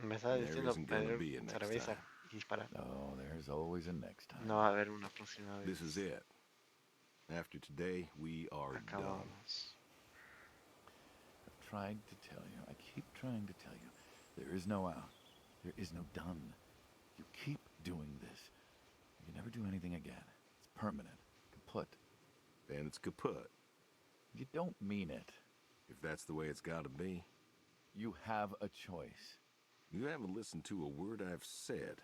[SPEAKER 1] Me estaba
[SPEAKER 2] There
[SPEAKER 1] diciendo
[SPEAKER 2] isn't gonna
[SPEAKER 1] pedir
[SPEAKER 2] be a next
[SPEAKER 1] cerveza
[SPEAKER 2] time.
[SPEAKER 1] y disparar.
[SPEAKER 3] Oh, there's always a next time.
[SPEAKER 1] No va a haber una próxima vez.
[SPEAKER 2] This is it. After today, we are done.
[SPEAKER 1] Acabamos.
[SPEAKER 3] I've tried to tell you. I keep trying to tell you. There is no out. There is no done. You keep doing this. You never do anything again. It's permanent. Kaput.
[SPEAKER 2] And it's kaput.
[SPEAKER 3] You don't mean it.
[SPEAKER 2] If that's the way it's gotta be.
[SPEAKER 3] You have a choice.
[SPEAKER 2] You haven't listened to a word I've said.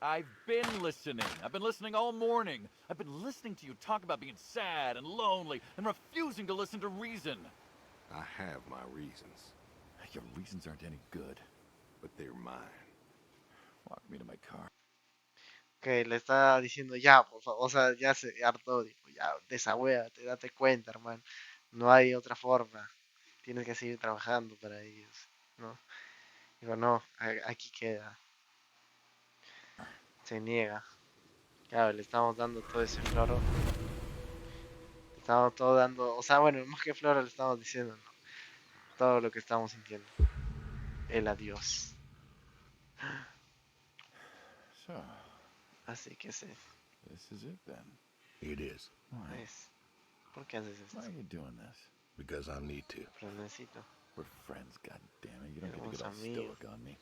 [SPEAKER 3] I've been listening. I've been listening all morning. I've been listening to you talk about being sad and lonely and refusing to listen to reason.
[SPEAKER 2] I have my reasons.
[SPEAKER 3] Your reasons aren't any good.
[SPEAKER 2] But they're mine.
[SPEAKER 3] Walk me to my car.
[SPEAKER 1] Que le está diciendo ya, por favor. O sea, ya se hartó. Dijo, ya, desahuéate, date cuenta, hermano. No hay otra forma. Tienes que seguir trabajando para ellos. ¿No? Digo, no, aquí queda. Se niega. Claro, le estamos dando todo ese floro. Le estamos todo dando, o sea, bueno, más que floro le estamos diciendo, ¿no? Todo lo que estamos sintiendo. El adiós.
[SPEAKER 3] So,
[SPEAKER 1] Así que sí.
[SPEAKER 3] this is it then.
[SPEAKER 2] It is.
[SPEAKER 3] Why?
[SPEAKER 1] Es. ¿Por qué haces
[SPEAKER 3] Why
[SPEAKER 1] esto?
[SPEAKER 3] are you doing this?
[SPEAKER 2] Because I need to.
[SPEAKER 1] Pero necesito.
[SPEAKER 3] We're friends, goddammit. You don't get to get all
[SPEAKER 1] Somos amigos.
[SPEAKER 3] stoic on me.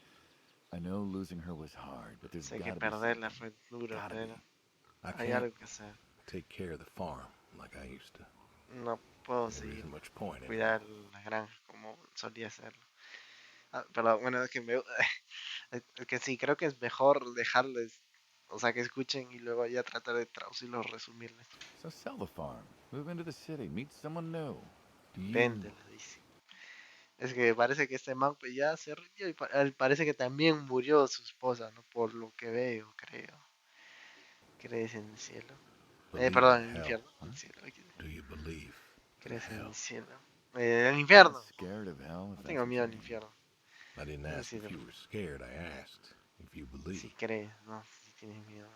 [SPEAKER 3] I know losing her was hard, but there's
[SPEAKER 1] Sé que
[SPEAKER 3] gotta be
[SPEAKER 1] perderla
[SPEAKER 3] something.
[SPEAKER 1] fue duro,
[SPEAKER 3] Gotta
[SPEAKER 1] pero
[SPEAKER 3] be.
[SPEAKER 2] I
[SPEAKER 1] hay
[SPEAKER 2] can't
[SPEAKER 1] algo que hacer.
[SPEAKER 2] take care of the farm like I used to.
[SPEAKER 1] No puedo
[SPEAKER 2] There
[SPEAKER 1] seguir
[SPEAKER 2] isn't much point in it.
[SPEAKER 1] cuidar la granja como solía hacerlo. Pero bueno, es que es que sí, creo que es mejor dejarles, o sea, que escuchen y luego ya tratar de traducirlo, resumirles.
[SPEAKER 3] So sell the farm, move into the city, meet someone new.
[SPEAKER 1] Véndela, dice. Es que parece que este man pues ya se rindió y parece que también murió su esposa, ¿no? Por lo que veo, creo. ¿Crees en el cielo?
[SPEAKER 2] Believe
[SPEAKER 1] Perdón,
[SPEAKER 2] in
[SPEAKER 1] en el
[SPEAKER 2] hell.
[SPEAKER 1] infierno. En el cielo.
[SPEAKER 2] Do you believe in
[SPEAKER 1] ¿Crees en
[SPEAKER 2] hell?
[SPEAKER 1] el cielo? El infierno.
[SPEAKER 3] I'm scared of hell, if
[SPEAKER 1] No
[SPEAKER 3] that's
[SPEAKER 1] tengo
[SPEAKER 3] what
[SPEAKER 1] miedo
[SPEAKER 3] you
[SPEAKER 1] al
[SPEAKER 3] mean.
[SPEAKER 1] infierno.
[SPEAKER 2] I didn't
[SPEAKER 1] Eso
[SPEAKER 2] ask
[SPEAKER 1] sí,
[SPEAKER 2] if you were scared. I asked if you believe.
[SPEAKER 1] si crees, no, si tienes miedo.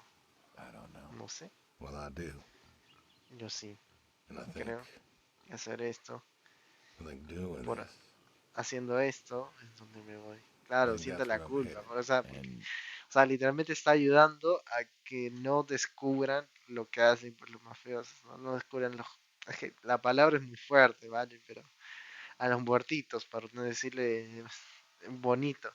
[SPEAKER 3] I don't know.
[SPEAKER 1] No sé.
[SPEAKER 2] Well, I do.
[SPEAKER 1] Yo sí.
[SPEAKER 2] And I
[SPEAKER 1] Creo que hacer esto,
[SPEAKER 2] think doing
[SPEAKER 1] por
[SPEAKER 2] this.
[SPEAKER 1] haciendo esto, es donde me voy. Claro,
[SPEAKER 2] And
[SPEAKER 1] siente
[SPEAKER 2] that's
[SPEAKER 1] la
[SPEAKER 2] where I'm
[SPEAKER 1] culpa.
[SPEAKER 2] headed.
[SPEAKER 1] O sea,
[SPEAKER 3] And
[SPEAKER 1] o sea, literalmente está ayudando a que no descubran lo que hacen por los mafiosos, ¿no? No descubran los... Es que la palabra es muy fuerte, ¿vale? Pero a los muertitos, para no decirle bonito,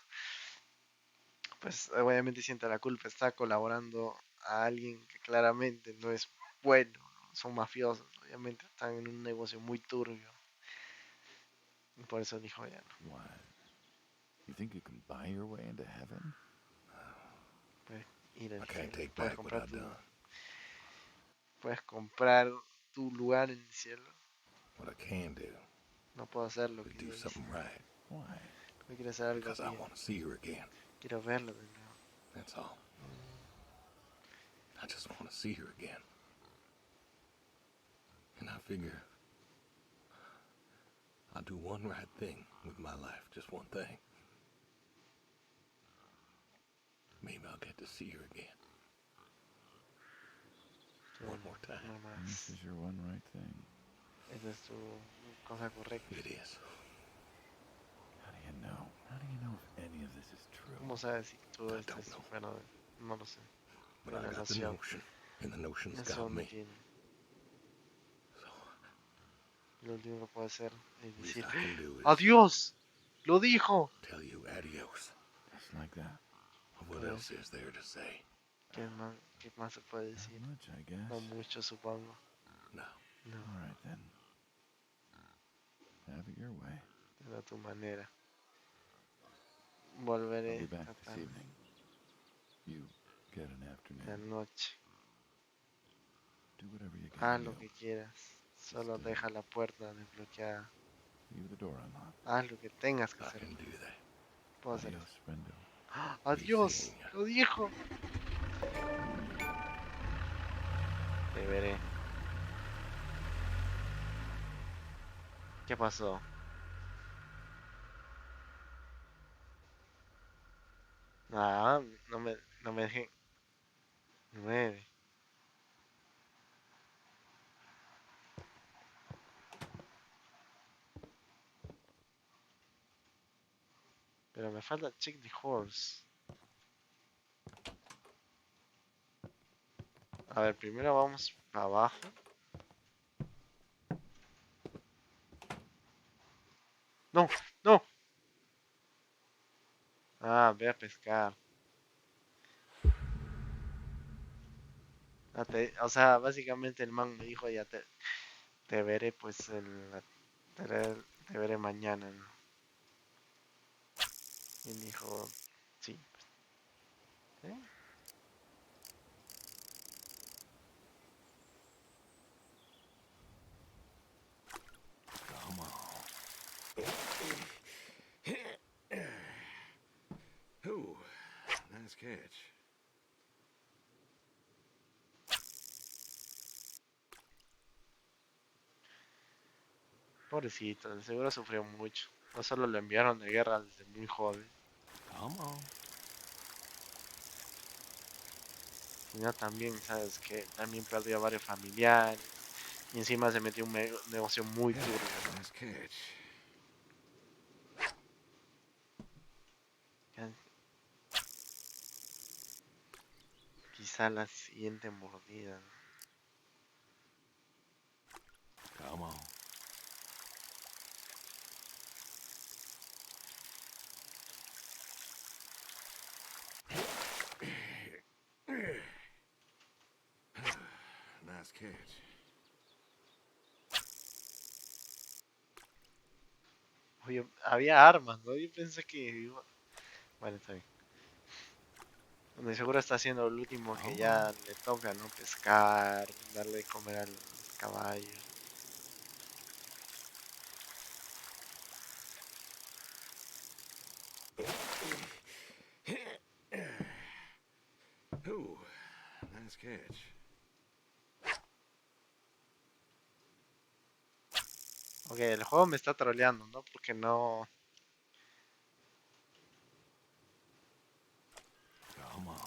[SPEAKER 1] pues obviamente siente la culpa, está colaborando a alguien que claramente no es bueno, ¿no? Son mafiosos, obviamente están en un negocio muy turbio. Y por eso dijo ya no.
[SPEAKER 3] what? You think you can buy your way into heaven?
[SPEAKER 1] ir al
[SPEAKER 2] I can't
[SPEAKER 1] cielo.
[SPEAKER 2] take back what I've done.
[SPEAKER 1] Puedes comprar tu lugar en el cielo.
[SPEAKER 2] What I can do
[SPEAKER 1] No puedo hacer lo
[SPEAKER 2] is
[SPEAKER 1] que
[SPEAKER 2] do
[SPEAKER 1] yo hice.
[SPEAKER 2] something right.
[SPEAKER 3] Why?
[SPEAKER 1] No quiero hacer algo
[SPEAKER 2] Because I
[SPEAKER 1] bien.
[SPEAKER 2] want to see her again.
[SPEAKER 1] Quiero verlo de nuevo.
[SPEAKER 2] That's all. I just want to see her again. And I figure I'll do one right thing with my life. Just one thing. Maybe I'll get to see her again. One more time.
[SPEAKER 1] No más.
[SPEAKER 3] This is your one right thing.
[SPEAKER 1] Esa es tu cosa correcta.
[SPEAKER 2] It is.
[SPEAKER 3] How do you know? How do you know if any of this is true?
[SPEAKER 1] ¿Cómo sabes si todo
[SPEAKER 2] I
[SPEAKER 1] esto
[SPEAKER 2] don't
[SPEAKER 1] es
[SPEAKER 2] know.
[SPEAKER 1] verdad? No lo sé.
[SPEAKER 2] But
[SPEAKER 1] Pero
[SPEAKER 2] I
[SPEAKER 1] la
[SPEAKER 2] got the
[SPEAKER 1] noción.
[SPEAKER 2] notion. And the notion's got
[SPEAKER 1] Noción me
[SPEAKER 2] me.
[SPEAKER 1] tiene.
[SPEAKER 2] So,
[SPEAKER 1] Lo último que puedo hacer es
[SPEAKER 2] least
[SPEAKER 1] decir:
[SPEAKER 2] I can do is
[SPEAKER 1] ¡Adiós! ¡Lo dijo!
[SPEAKER 2] tell you adios.
[SPEAKER 3] Just like that.
[SPEAKER 2] What
[SPEAKER 1] Pues,
[SPEAKER 2] else is there to say?
[SPEAKER 1] ¿Qué más se puede
[SPEAKER 3] Not
[SPEAKER 1] decir?
[SPEAKER 3] much, I guess.
[SPEAKER 1] No mucho, supongo.
[SPEAKER 2] No.
[SPEAKER 1] No,
[SPEAKER 3] All right then. Have it your way.
[SPEAKER 1] de tu manera.
[SPEAKER 3] I'll
[SPEAKER 1] Volveré
[SPEAKER 3] be back
[SPEAKER 1] esta
[SPEAKER 3] this
[SPEAKER 1] tarde,
[SPEAKER 3] evening. You get an
[SPEAKER 1] la
[SPEAKER 3] afternoon.
[SPEAKER 1] noche.
[SPEAKER 3] Do whatever you
[SPEAKER 1] Haz
[SPEAKER 3] gotta
[SPEAKER 1] lo
[SPEAKER 3] do.
[SPEAKER 1] que quieras. Solo deja la puerta desbloqueada.
[SPEAKER 3] Leave the door unlocked.
[SPEAKER 1] Haz lo que tengas que
[SPEAKER 2] I
[SPEAKER 1] hacer.
[SPEAKER 2] can do that.
[SPEAKER 1] Puedo hacer
[SPEAKER 3] Adios,
[SPEAKER 1] eso.
[SPEAKER 3] friendo.
[SPEAKER 1] ¡Ah! ¡Adiós! ¡Lo dijo! Te veré. ¿Qué pasó? Ah, no me dejé. 9. Pero me falta check the horse. A ver, primero vamos para abajo. No, no. Ah, ve a pescar. O sea, básicamente el man me dijo ya te veré pues te veré mañana, ¿no? Y él dijo, sí. ¿Eh?
[SPEAKER 2] Come on. Ooh, nice catch.
[SPEAKER 1] Pobrecito, de seguro sufrió mucho. No solo lo enviaron de guerra desde muy joven,
[SPEAKER 2] Come on.
[SPEAKER 1] sino también, ¿sabes que también perdió a varios familiares. Y encima se metió en un negocio muy turbio, ¿no?
[SPEAKER 2] Nice catch.
[SPEAKER 1] Quizá la siguiente mordida, ¿no?
[SPEAKER 2] Come on. Nice catch.
[SPEAKER 1] Oye, había armas, ¿no? Yo pensé que bueno, está bien. Donde seguro está haciendo lo último que ya le toca, ¿no? Pescar, darle de comer al caballo.
[SPEAKER 2] Ooh, nice catch.
[SPEAKER 1] Ok, el juego me está troleando, ¿no? Porque no...
[SPEAKER 2] Come on.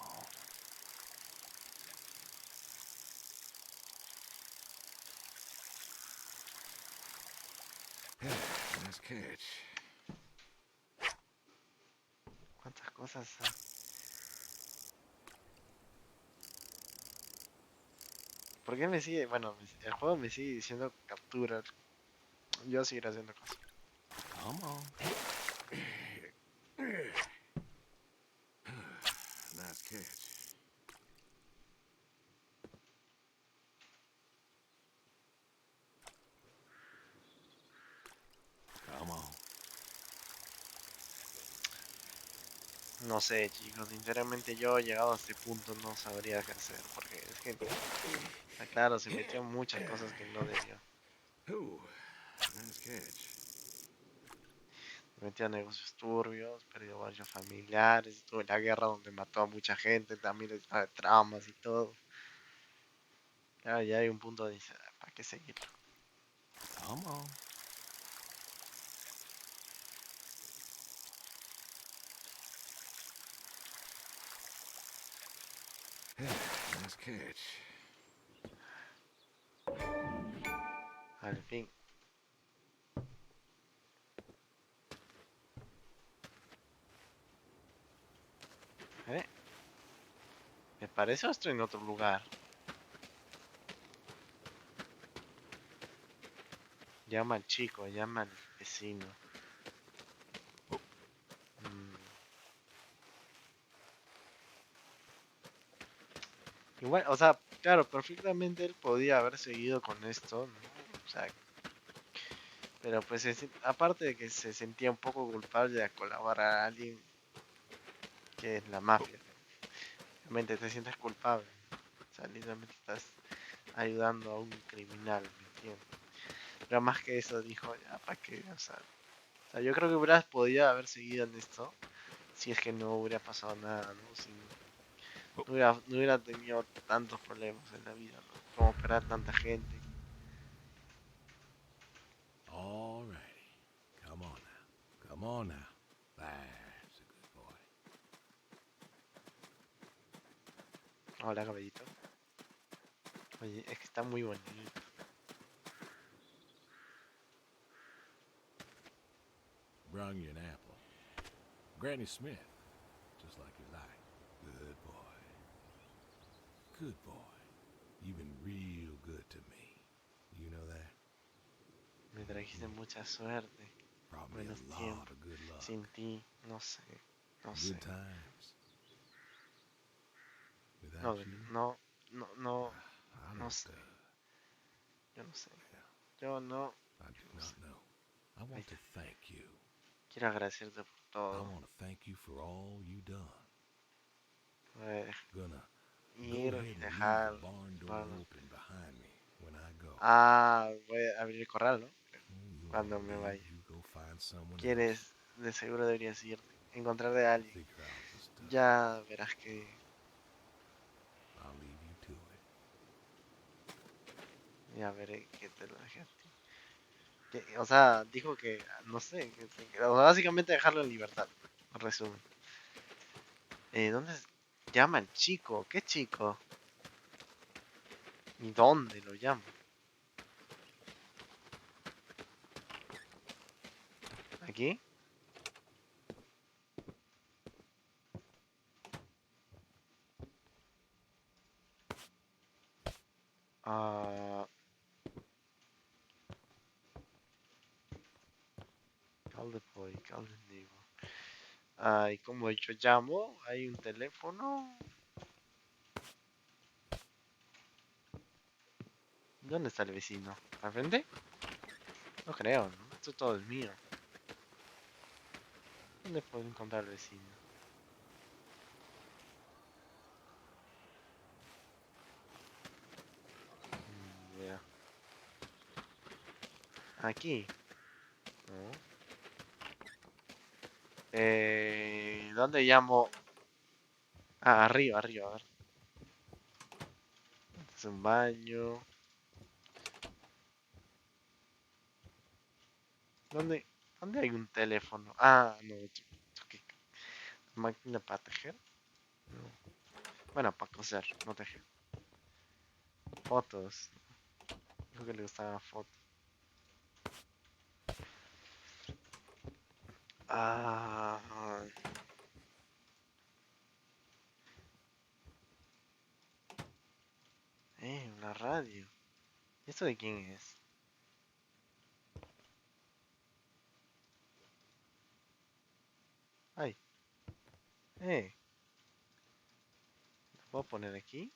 [SPEAKER 2] Nice catch.
[SPEAKER 1] ¿Cuántas cosas hay? ¿Por qué me sigue? Bueno, el juego me sigue diciendo capturar. Yo seguiré haciendo cosas.
[SPEAKER 2] Come on. Nice catch. Come on.
[SPEAKER 1] No sé, chicos, sinceramente yo llegado a este punto no sabría qué hacer, porque es que, está claro, se metió en muchas cosas que no debió. Se metió en negocios turbios, perdió varios familiares, tuvo la guerra donde mató a mucha gente, también está de traumas y todo. Claro, ya hay un punto donde dice, ¿para qué seguirlo?
[SPEAKER 2] Come on. Nice catch.
[SPEAKER 1] Al fin. ¿Eh? ¿Me parece o estoy en otro lugar? Llama al chico, llama al vecino. Mm. Igual, o sea, claro, perfectamente él podía haber seguido con esto, ¿no? O sea, pero pues aparte de que se sentía un poco culpable de colaborar a alguien que es la mafia, realmente te sientes culpable, o sea, literalmente estás ayudando a un criminal, ¿me entiendes? Pero más que eso dijo, ya, ¿para qué? O sea, yo creo que hubieras podido haber seguido en esto si es que no hubiera pasado nada, ¿no? Si no hubiera tenido tantos problemas en la vida, ¿no? Como operar tanta gente.
[SPEAKER 2] All righty. Come on now. Come on now. That's a good boy.
[SPEAKER 1] Hola, caballito. Oye, es que está muy bonito.
[SPEAKER 2] Brung you an apple. Granny Smith. Just like you like. Good boy. Good boy. You've been real good to me. You know that?
[SPEAKER 1] Me trajiste mucha suerte.
[SPEAKER 2] Brought me
[SPEAKER 1] Buenos
[SPEAKER 2] a lot
[SPEAKER 1] tiempos.
[SPEAKER 2] of good luck.
[SPEAKER 1] Sin ti, no sé. No sé.
[SPEAKER 2] Good times.
[SPEAKER 1] No,
[SPEAKER 2] Without you,
[SPEAKER 1] no
[SPEAKER 2] I
[SPEAKER 1] no
[SPEAKER 2] don't,
[SPEAKER 1] sé. Yo no sé.
[SPEAKER 2] yeah,
[SPEAKER 1] Yo no.
[SPEAKER 2] I do
[SPEAKER 1] No sé.
[SPEAKER 2] not know. I
[SPEAKER 1] Ahí
[SPEAKER 2] want to
[SPEAKER 1] está.
[SPEAKER 2] thank you.
[SPEAKER 1] Quiero agradecerte por
[SPEAKER 2] I
[SPEAKER 1] todo.
[SPEAKER 2] want to thank you for all you done.
[SPEAKER 1] Eh,
[SPEAKER 2] Gonna go
[SPEAKER 1] ir
[SPEAKER 2] ahead
[SPEAKER 1] y
[SPEAKER 2] and leave the
[SPEAKER 1] dejar.
[SPEAKER 2] barn door
[SPEAKER 1] Bueno.
[SPEAKER 2] open behind me when I go.
[SPEAKER 1] Ah, voy a abrir el corral, ¿no?
[SPEAKER 2] You
[SPEAKER 1] Cuando
[SPEAKER 2] want
[SPEAKER 1] me
[SPEAKER 2] to leave,
[SPEAKER 1] vaya.
[SPEAKER 2] you go find someone else.
[SPEAKER 1] Quieres, de seguro deberías irte. Encontrar de alguien.
[SPEAKER 2] Figure out the stuff.
[SPEAKER 1] Ya verás que.
[SPEAKER 2] I'll leave you to it.
[SPEAKER 1] Ya veré que te lo dejé a ti. O sea, dijo que, no sé, o sea, básicamente dejarlo en libertad. En resumen. ¿Dónde llama el chico? ¿Qué chico? ¿Y dónde lo llama? ¿Aquí? Ah, calde poi, calde digo. Ah, y como yo llamo, hay un teléfono. ¿Dónde está el vecino? ¿Al frente? No creo, ¿no? Esto todo es mío. ¿Dónde puedo encontrar al vecino? Ya. Aquí. No. ¿Dónde llamo? Ah, arriba, arriba, a ver. Este es un baño. ¿Dónde, ¿Dónde hay un teléfono? Ah, no, ¿qué? ¿Máquina para tejer? No. Bueno, para coser, no tejer. Fotos. Dijo que le gustaban fotos. Ah, una radio. ¿Y esto de quién es? Ay, ¿lo puedo poner aquí?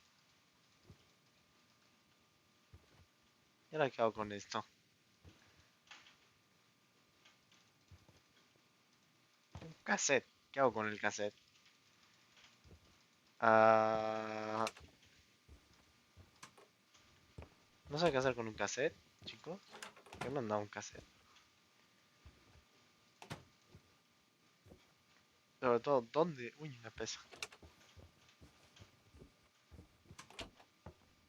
[SPEAKER 1] ¿Y ahora qué hago con esto? Un cassette. ¿Qué hago con el cassette? Ah, no sé qué hacer con un cassette, chicos. ¿Qué me han dado un cassette? Sobre todo, ¿dónde? Uy, me pesa.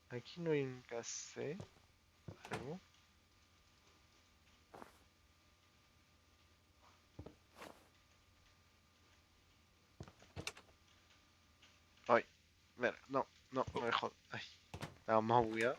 [SPEAKER 1] Aquí no hay un cassette. ¿Algo? Ay, mira, no, no, no me jodas. Ay, estaba más bugueado.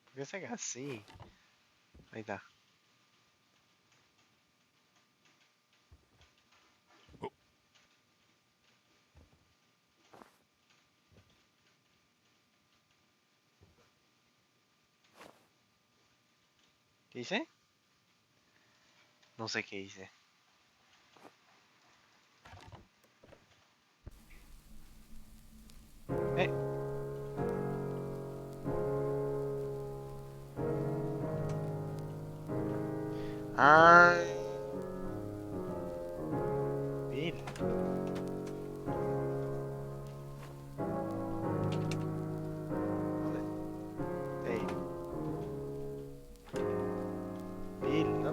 [SPEAKER 1] ¿Por qué se haga así? Ahí está. ¿Qué hice? No sé qué hice. Eh. Ah. Bill. ¿Dónde? Hey. Bill, ¿no?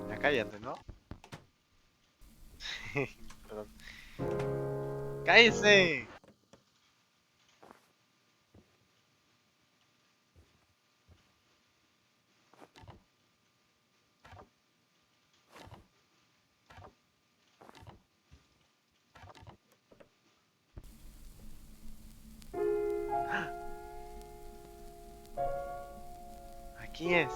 [SPEAKER 1] Ya cállate, ¿no? Perdón. ¡Cállese! Aquí es.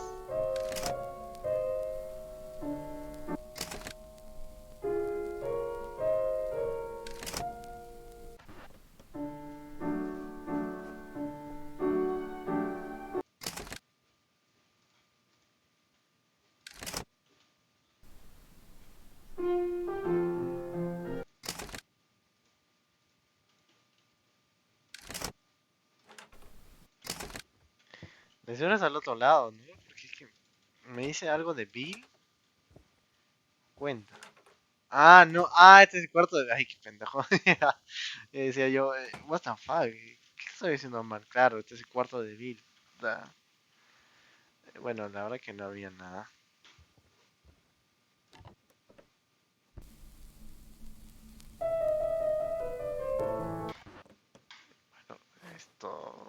[SPEAKER 1] Mencionas al otro lado, ¿no? Porque es que me dice algo de Bill. Cuenta. Ah, no. Ah, este es el cuarto de... Ay, qué pendejo. Y decía yo, what the fuck. ¿Qué estoy diciendo mal? Claro, este es el cuarto de Bill. Bueno, la verdad que no había nada. Bueno, esto...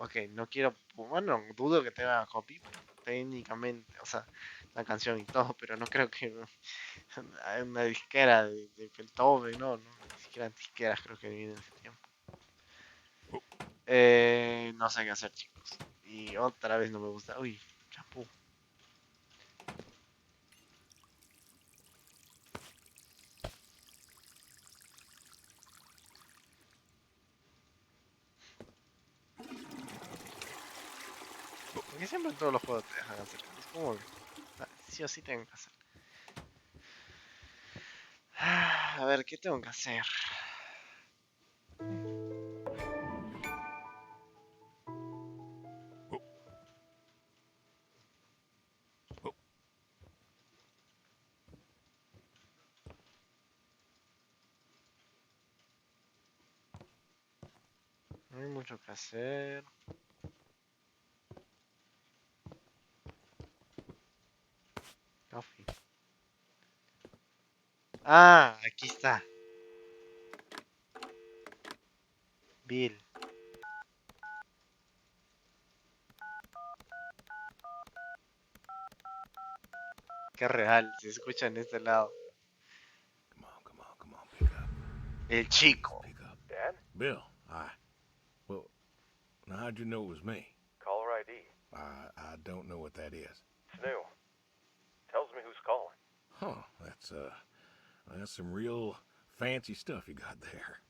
[SPEAKER 1] Ok, no quiero... Bueno, dudo que tenga copy. Técnicamente, o sea, la canción y todo, pero no creo que hay una disquera de Beethoven, no, ni siquiera disqueras creo que viven en ese tiempo. No sé qué hacer, chicos. Y otra vez no me gusta. Uy, champú. ¿Por qué siempre en todos los juegos te dejan hacer? Es como que sí o sí tengo que hacer. A ver, ¿qué tengo que hacer? No hay mucho que hacer. Coffee. Ah, aquí está. Bill. Qué real, se escucha en este lado.
[SPEAKER 2] Come on, pick up.
[SPEAKER 1] El chico.
[SPEAKER 2] Pick up. Dad? Bill, well, now how'd you know it was me?
[SPEAKER 6] Caller ID.
[SPEAKER 2] I don't know what that is.
[SPEAKER 6] It's new. Tells me who's calling.
[SPEAKER 2] Huh, that's some real fancy stuff you got there.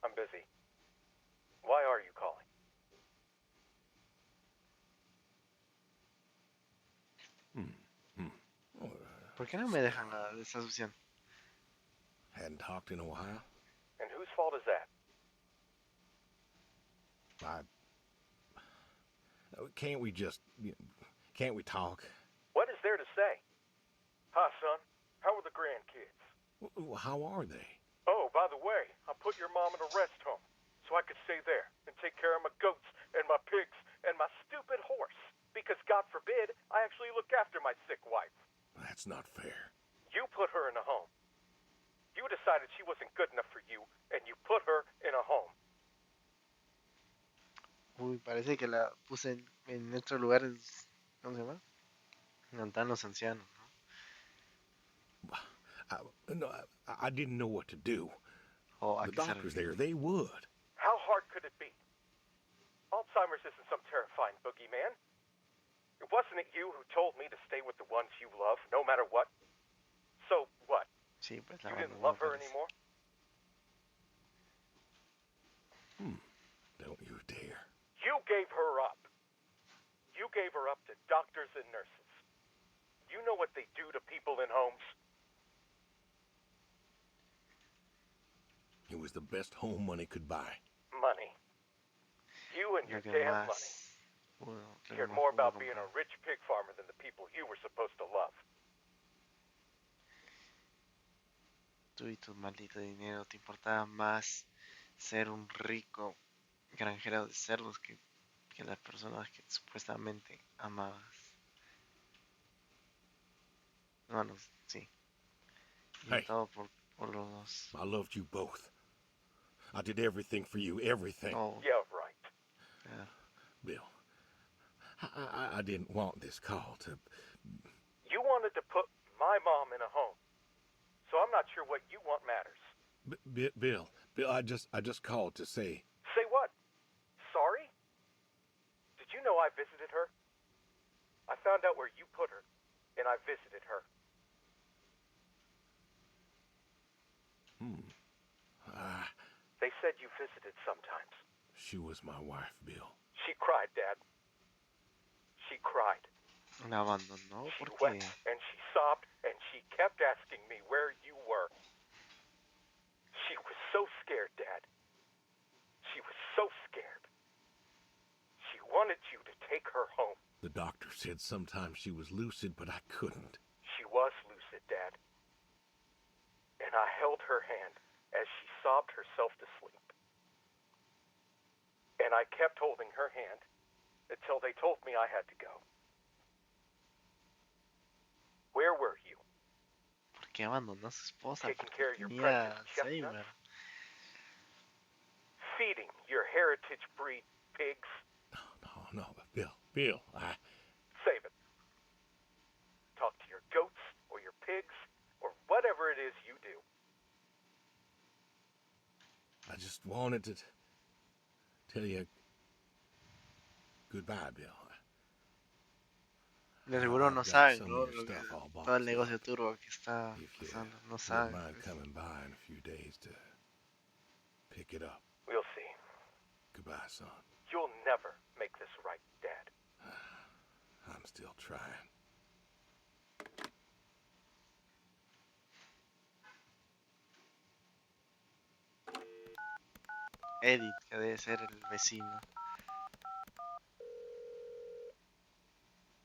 [SPEAKER 6] I'm busy. Why are you calling?
[SPEAKER 1] ¿Por qué no me dejan la de esa opción?
[SPEAKER 2] Hadn't talked in a while.
[SPEAKER 6] And whose fault is that?
[SPEAKER 2] Can't we talk?
[SPEAKER 6] What is there to say? Hi, son. How are the grandkids?
[SPEAKER 2] How are they?
[SPEAKER 6] Oh, by the way, I put your mom in a rest home so I could stay there and take care of my goats and my pigs and my stupid horse. Because God forbid, I actually look after my sick wife.
[SPEAKER 2] That's not fair.
[SPEAKER 6] You put her in a home. You decided she wasn't good enough for you, and you put her in a home.
[SPEAKER 1] Uy, parece que la puse en otro lugar. ¿Cómo se llama? Donde están los ancianos,
[SPEAKER 2] ¿no? I didn't know what to do.
[SPEAKER 1] Oh,
[SPEAKER 2] The doctors there, they would.
[SPEAKER 6] How hard could it be? Alzheimer's isn't some terrifying boogeyman. Wasn't it you who told me to stay with the ones you love, no matter what? So what?
[SPEAKER 1] Sí, pues
[SPEAKER 6] You didn't love her anymore?
[SPEAKER 2] Don't you dare.
[SPEAKER 6] You gave her up. You gave her up to doctors and nurses. You know what they do to people in homes?
[SPEAKER 2] It was the best home money could buy.
[SPEAKER 6] Money. You and your damn money. Cared more about being a rich pig farmer than the people you were supposed to love.
[SPEAKER 1] Tú y tu maldito dinero, te importaba más ser un rico granjero de cerdos que las personas que supuestamente amabas. Bueno, sí. Y
[SPEAKER 2] Hey,
[SPEAKER 1] todo por los dos.
[SPEAKER 2] I loved you both. I did everything for you, everything.
[SPEAKER 1] Oh,
[SPEAKER 6] Yeah, right.
[SPEAKER 1] yeah.
[SPEAKER 2] Bill, I didn't want this call to...
[SPEAKER 6] You wanted to put my mom in a home. So I'm not sure what you want matters.
[SPEAKER 2] Bill, I just called to say...
[SPEAKER 6] Say what? Sorry? Did you know I visited her? I found out where you put her, and I visited her. They said you visited sometimes.
[SPEAKER 2] She was my wife, Bill.
[SPEAKER 6] She cried, Dad. She cried.
[SPEAKER 1] La abandonó
[SPEAKER 6] She
[SPEAKER 1] porque
[SPEAKER 6] wept, and she sobbed, and she kept asking me where you were. She was so scared, Dad. She was so scared. She wanted you to take her home.
[SPEAKER 2] The doctor said sometimes she was lucid, but I couldn't.
[SPEAKER 6] She was lucid, Dad. And I held her hand as she sobbed herself to sleep. And I kept holding her hand until they told me I had to go. Where were you?
[SPEAKER 1] ¿Por qué abandonó a su esposa?
[SPEAKER 6] Taking
[SPEAKER 1] Porque
[SPEAKER 6] care of your
[SPEAKER 1] tenía
[SPEAKER 6] precious
[SPEAKER 1] Alzheimer.
[SPEAKER 6] chestnuts? Feeding your heritage breed pigs?
[SPEAKER 2] No, Bill, I...
[SPEAKER 6] Save it. Talk to your goats or your pigs or whatever it is you do.
[SPEAKER 2] I just wanted to tell you goodbye, Bill.
[SPEAKER 1] De seguro no
[SPEAKER 2] I've got
[SPEAKER 1] saben,
[SPEAKER 2] some
[SPEAKER 1] ¿no?
[SPEAKER 2] of your stuff all
[SPEAKER 1] Todo el
[SPEAKER 2] boxed
[SPEAKER 1] negocio
[SPEAKER 2] up.
[SPEAKER 1] turbo que está
[SPEAKER 2] If you
[SPEAKER 1] pasando. No
[SPEAKER 2] wouldn't
[SPEAKER 1] saben.
[SPEAKER 2] mind
[SPEAKER 1] Pues.
[SPEAKER 2] coming by in a few days to pick it up.
[SPEAKER 6] We'll see.
[SPEAKER 2] Goodbye, son.
[SPEAKER 6] You'll never make this right, Dad.
[SPEAKER 2] I'm still trying.
[SPEAKER 1] Edith, que debe ser el vecino.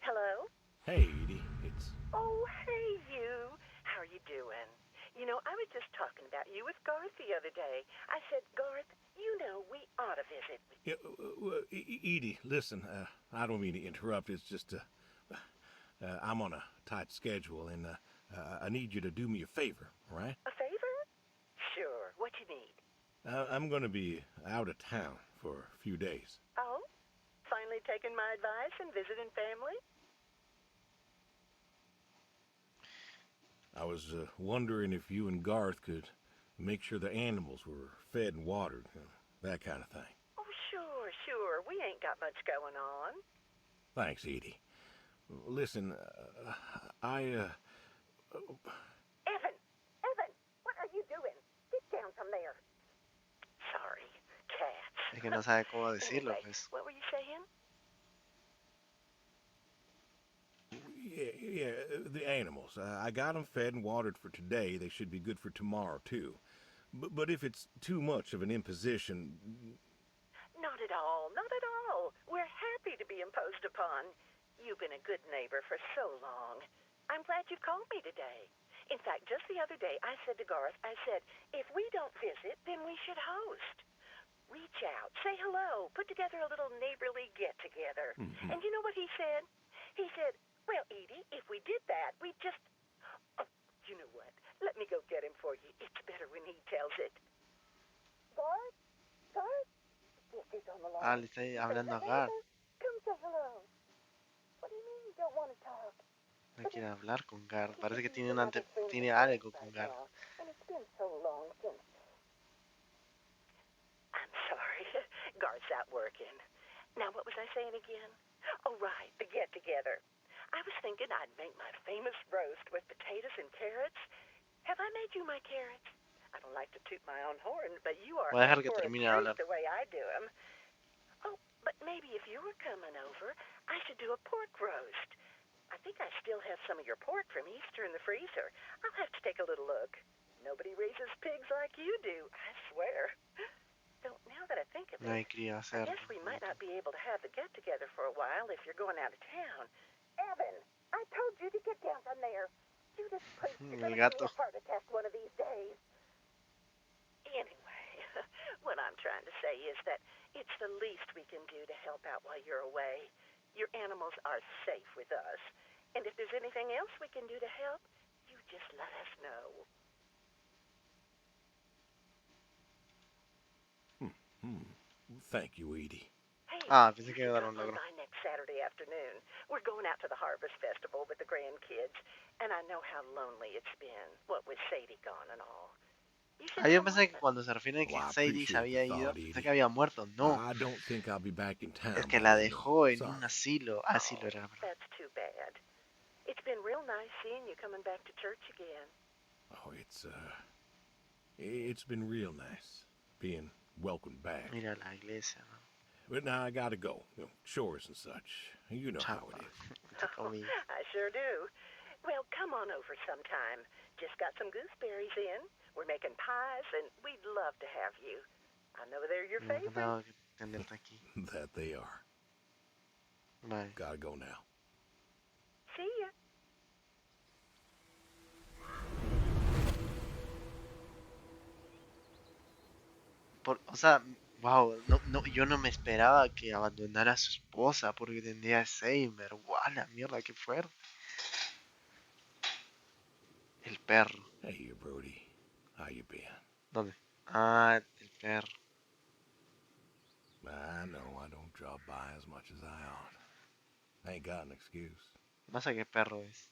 [SPEAKER 7] Hello?
[SPEAKER 2] Hey, Edie, it's...
[SPEAKER 7] Oh, hey, you. How are you doing? You know, I was just talking about you with Garth the other day. I said, Garth, you know, we ought to visit.
[SPEAKER 2] Edie, listen, I don't mean to interrupt. It's just, I'm on a tight schedule, and I need you to do me a favor, all right?
[SPEAKER 7] A favor? Sure. What you need?
[SPEAKER 2] I'm going to be out of town for a few days.
[SPEAKER 7] Oh? Finally taking my advice and visiting family?
[SPEAKER 2] I was wondering if you and Garth could make sure the animals were fed and watered, that kind of thing.
[SPEAKER 7] Oh, sure. We ain't got much going on.
[SPEAKER 2] Thanks, Edie. Listen,
[SPEAKER 7] Evan, what are you doing? Get down from there. Sorry.
[SPEAKER 1] Es que no sabe cómo decirlo,
[SPEAKER 7] Anyway,
[SPEAKER 1] pues.
[SPEAKER 7] what were you saying?
[SPEAKER 8] Yeah, the animals. I got them fed and watered for today. They should be good for tomorrow, too. But if it's too much of an imposition...
[SPEAKER 7] Not at all, not at all. We're happy to be imposed upon. You've been a good neighbor for so long. I'm glad you called me today. In fact, just the other day, I said to Garth, I said, if we don't visit, then we should host. Reach out, say hello, put together a little neighborly get-together.
[SPEAKER 8] Mm-hmm.
[SPEAKER 7] And you know what he said? He said, well, Edie, if we did that, we'd just... Oh, you know what? Let me go get him for you. It's better when he tells it. Garth? Garth? Yes, he's on the line.
[SPEAKER 1] Ah, le está hablando a Gar.
[SPEAKER 7] Come say hello. What do you mean you don't want to talk?
[SPEAKER 1] No quiere hablar con Gar. Parece que tiene, tiene algo con Gar.
[SPEAKER 7] And it's been so long since... I'm sorry. Garth's out working. Now, what was I saying again? Oh, right, the get-together. I was thinking I'd make my famous roast with potatoes and carrots. Have I made you my carrots? I don't like to toot my own horn, but you are
[SPEAKER 1] Voy a dejar
[SPEAKER 7] in
[SPEAKER 1] que
[SPEAKER 7] for a
[SPEAKER 1] termine de
[SPEAKER 7] treat
[SPEAKER 1] hablar.
[SPEAKER 7] the way I do them. Oh, but maybe if you were coming over, I should do a pork roast. I think I still have some of your pork from Easter in the freezer. I'll have to take a little look. Nobody raises pigs like you do, I swear. So now that I think of it,
[SPEAKER 1] No hay cría
[SPEAKER 7] I
[SPEAKER 1] hacer.
[SPEAKER 7] guess we might not be able to have the get-together for a while if you're going out of town. Evan, I told you to get down from there. You just priest, you're
[SPEAKER 1] El
[SPEAKER 7] going to give
[SPEAKER 1] gato.
[SPEAKER 7] me a heart attack one of these days. Anyway, what I'm trying to say is that it's the least we can do to help out while you're away. Your animals are safe with us. And if there's anything else we can do to help, you just let us know.
[SPEAKER 8] Thank you, Edie.
[SPEAKER 7] Hey,
[SPEAKER 1] Ah,
[SPEAKER 7] you
[SPEAKER 1] pensé que
[SPEAKER 7] should
[SPEAKER 1] iba a dar
[SPEAKER 7] come
[SPEAKER 1] un
[SPEAKER 7] on
[SPEAKER 1] logro.
[SPEAKER 7] by next Saturday afternoon. We're going out to the Harvest Festival with the grandkids, and I know how lonely it's been, what with Sadie gone and all. You should
[SPEAKER 1] Ah, yo
[SPEAKER 7] come
[SPEAKER 1] pensé
[SPEAKER 7] with
[SPEAKER 1] que
[SPEAKER 7] us.
[SPEAKER 1] cuando se refiere a que
[SPEAKER 8] Well, I
[SPEAKER 1] Sadie se
[SPEAKER 8] appreciate the
[SPEAKER 1] había ido,
[SPEAKER 8] thought,
[SPEAKER 1] pensé
[SPEAKER 8] Edie.
[SPEAKER 1] que había muerto. No,
[SPEAKER 8] I don't think I'll be back in
[SPEAKER 1] es
[SPEAKER 8] town
[SPEAKER 1] que
[SPEAKER 8] by
[SPEAKER 1] la
[SPEAKER 8] then.
[SPEAKER 1] dejó en
[SPEAKER 8] Sorry.
[SPEAKER 1] un asilo. Asilo era, perdón.
[SPEAKER 7] That's too bad. It's been real nice seeing you coming back to church again.
[SPEAKER 8] Oh, it's been real nice being welcomed back.
[SPEAKER 1] Mira la iglesia, ¿no?
[SPEAKER 8] But now I gotta go. You know, chores and such. You know how
[SPEAKER 1] Chapa.
[SPEAKER 8] it is.
[SPEAKER 1] Te comí.
[SPEAKER 7] I sure do. Well, come on over sometime. Just got some gooseberries in. We're making pies, and we'd love to have you. I know they're your
[SPEAKER 1] Me ha
[SPEAKER 7] favorite.
[SPEAKER 1] encantado tenerte aquí.
[SPEAKER 8] That they are.
[SPEAKER 1] Bye.
[SPEAKER 8] Gotta go now.
[SPEAKER 7] See ya.
[SPEAKER 1] O sea, wow, no, yo no me esperaba que abandonara a su esposa porque tendría Alzheimer. Guau, la mierda, qué fuerte. El perro.
[SPEAKER 8] Hey, Brody. How you been?
[SPEAKER 1] ¿Dónde? Ah, el perro.
[SPEAKER 8] I know I don't drop by as much as I ought. I ain't got an excuse.
[SPEAKER 1] No sé qué perro es.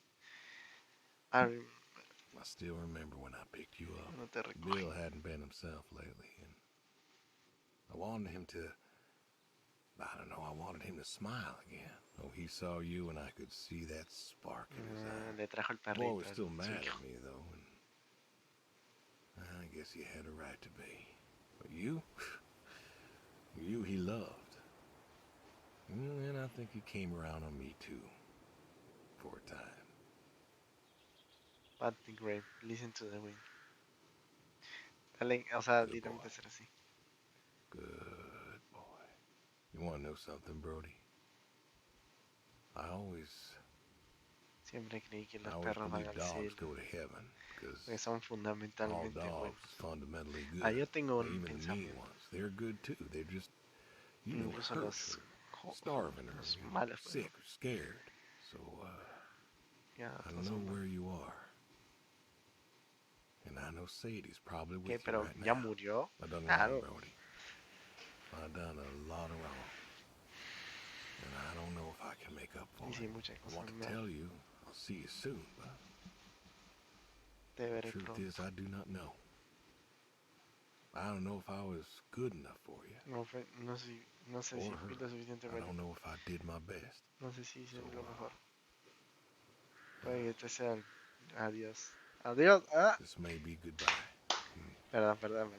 [SPEAKER 1] Ah,
[SPEAKER 8] I still remember when I picked you up.
[SPEAKER 1] no te recogí.
[SPEAKER 8] Bill hadn't been himself lately, and I wanted him to... I wanted him to smile again. Oh, he saw you, and I could see that spark in his eye.
[SPEAKER 1] Le trajo el
[SPEAKER 8] Boy
[SPEAKER 1] perrito.
[SPEAKER 8] was still mad
[SPEAKER 1] Su hijo.
[SPEAKER 8] at me, though, and I guess he had a right to be. But you he loved. And I think he came around on me, too, for a time.
[SPEAKER 1] Pat the Grave. Listen to the wind. Dale, o sea,
[SPEAKER 8] Good
[SPEAKER 1] literalmente
[SPEAKER 8] boy.
[SPEAKER 1] ser así.
[SPEAKER 8] Good boy. You want to know something, Brody? I always
[SPEAKER 1] Siempre creí que los
[SPEAKER 8] believe
[SPEAKER 1] perros van al
[SPEAKER 8] dogs
[SPEAKER 1] cielo.
[SPEAKER 8] go to heaven, because
[SPEAKER 1] Porque son
[SPEAKER 8] all
[SPEAKER 1] fundamentalmente
[SPEAKER 8] dogs
[SPEAKER 1] buenos.
[SPEAKER 8] fundamentally good.
[SPEAKER 1] Ah, yo tengo un
[SPEAKER 8] Even the mean
[SPEAKER 1] pensamiento.
[SPEAKER 8] ones, they're good too. They're just, you know,
[SPEAKER 1] Incluso
[SPEAKER 8] hurt
[SPEAKER 1] los,
[SPEAKER 8] or starving or
[SPEAKER 1] los malos
[SPEAKER 8] sick
[SPEAKER 1] perros.
[SPEAKER 8] or scared. So,
[SPEAKER 1] Ya,
[SPEAKER 8] I
[SPEAKER 1] todos
[SPEAKER 8] know
[SPEAKER 1] son
[SPEAKER 8] where
[SPEAKER 1] malos.
[SPEAKER 8] you are. And I know Sadie's probably with
[SPEAKER 1] ¿Qué?
[SPEAKER 8] you
[SPEAKER 1] ¿Pero
[SPEAKER 8] right
[SPEAKER 1] ya
[SPEAKER 8] now.
[SPEAKER 1] murió?
[SPEAKER 8] I done
[SPEAKER 1] Claro.
[SPEAKER 8] wrong, Brody. I done a lot of wrong. And I don't know if I can make up for
[SPEAKER 1] Y sí,
[SPEAKER 8] it.
[SPEAKER 1] muchas
[SPEAKER 8] I
[SPEAKER 1] cosas
[SPEAKER 8] want to
[SPEAKER 1] mal.
[SPEAKER 8] tell you, I'll see you soon, but
[SPEAKER 1] Te veré
[SPEAKER 8] truth
[SPEAKER 1] pronto.
[SPEAKER 8] is I do not know. I don't know if I was good enough for you.
[SPEAKER 1] No, no sé si
[SPEAKER 8] Or
[SPEAKER 1] fui
[SPEAKER 8] her.
[SPEAKER 1] lo
[SPEAKER 8] I
[SPEAKER 1] suficientemente.
[SPEAKER 8] don't know if I did my best.
[SPEAKER 1] No sé si hice
[SPEAKER 8] So,
[SPEAKER 1] lo mejor. Puede que este sea el adiós. Adiós. Ah.
[SPEAKER 8] This may be goodbye.
[SPEAKER 1] Perdón.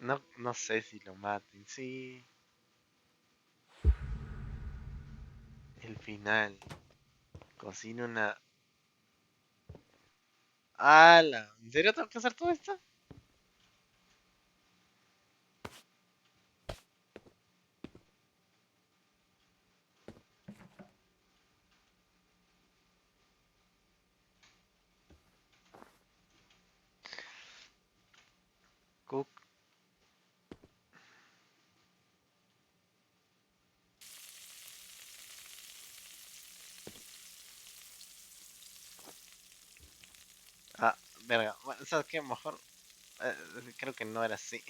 [SPEAKER 1] No sé si lo maten, sí. El final. Cocina una... ¡Hala! ¿En serio tengo que hacer todo esto? Cook. Ah, verga. Bueno, ¿sabes qué? Mejor... creo que no era así.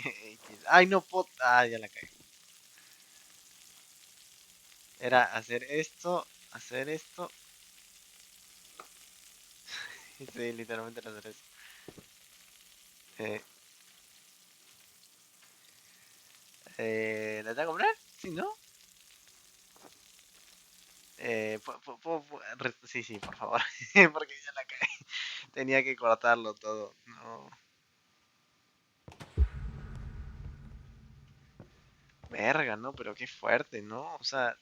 [SPEAKER 1] Ay, no, Ah, ya la caí. Era hacer esto, hacer esto. Sí, literalmente era hacer eso. Eh, ¿La tengo que comprar? Sí, ¿no? Sí, sí, por favor. Porque ya la caí. Tenía que cortarlo todo. No. Verga, ¿no? Pero qué fuerte, ¿no? O sea,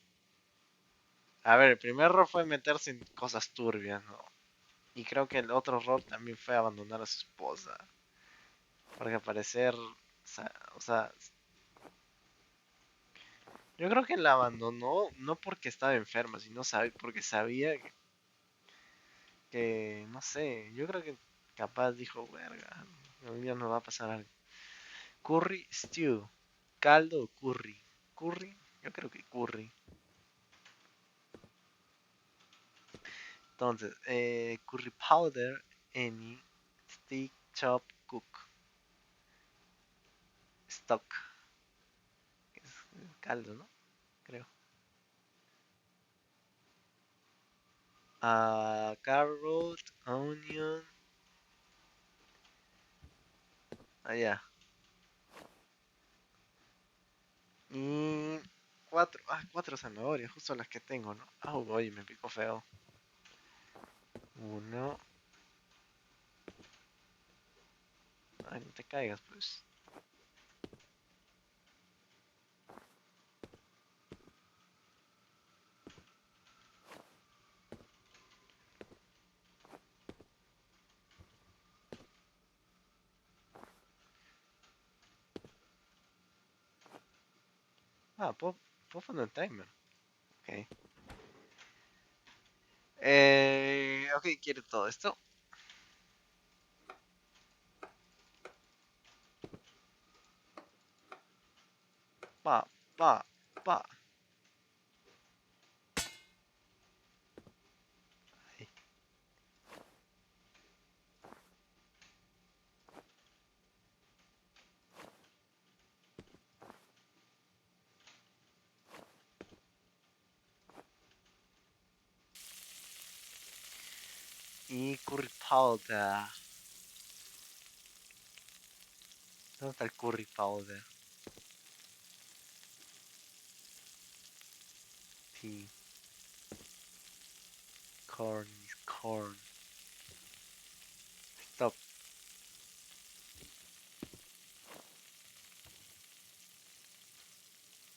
[SPEAKER 1] a ver, el primer error fue meterse en cosas turbias, ¿no? Y creo que el otro error también fue abandonar a su esposa. Porque al parecer, o sea, yo creo que la abandonó no porque estaba enferma, sino porque sabía que, no sé, yo creo que capaz dijo, verga, hoy día nos va a pasar algo. Curry stew, caldo o curry. Curry, yo creo que curry. Entonces, curry powder, any, stick, chop, cook, stock. Es caldo, ¿no? Creo. Carrot, onion. Allá. Y cuatro zanahorias, justo las que tengo, ¿no? Ah, oye, me picó feo. Uno. Ay, no te caigas, pues. Ah, puedo poner el timer. Ok. Ok, quiere todo esto. Pa, pa, pa. Ahí. Y curry powder. ¿Dónde está el curry powder? Sí. Corn is corn. Stop.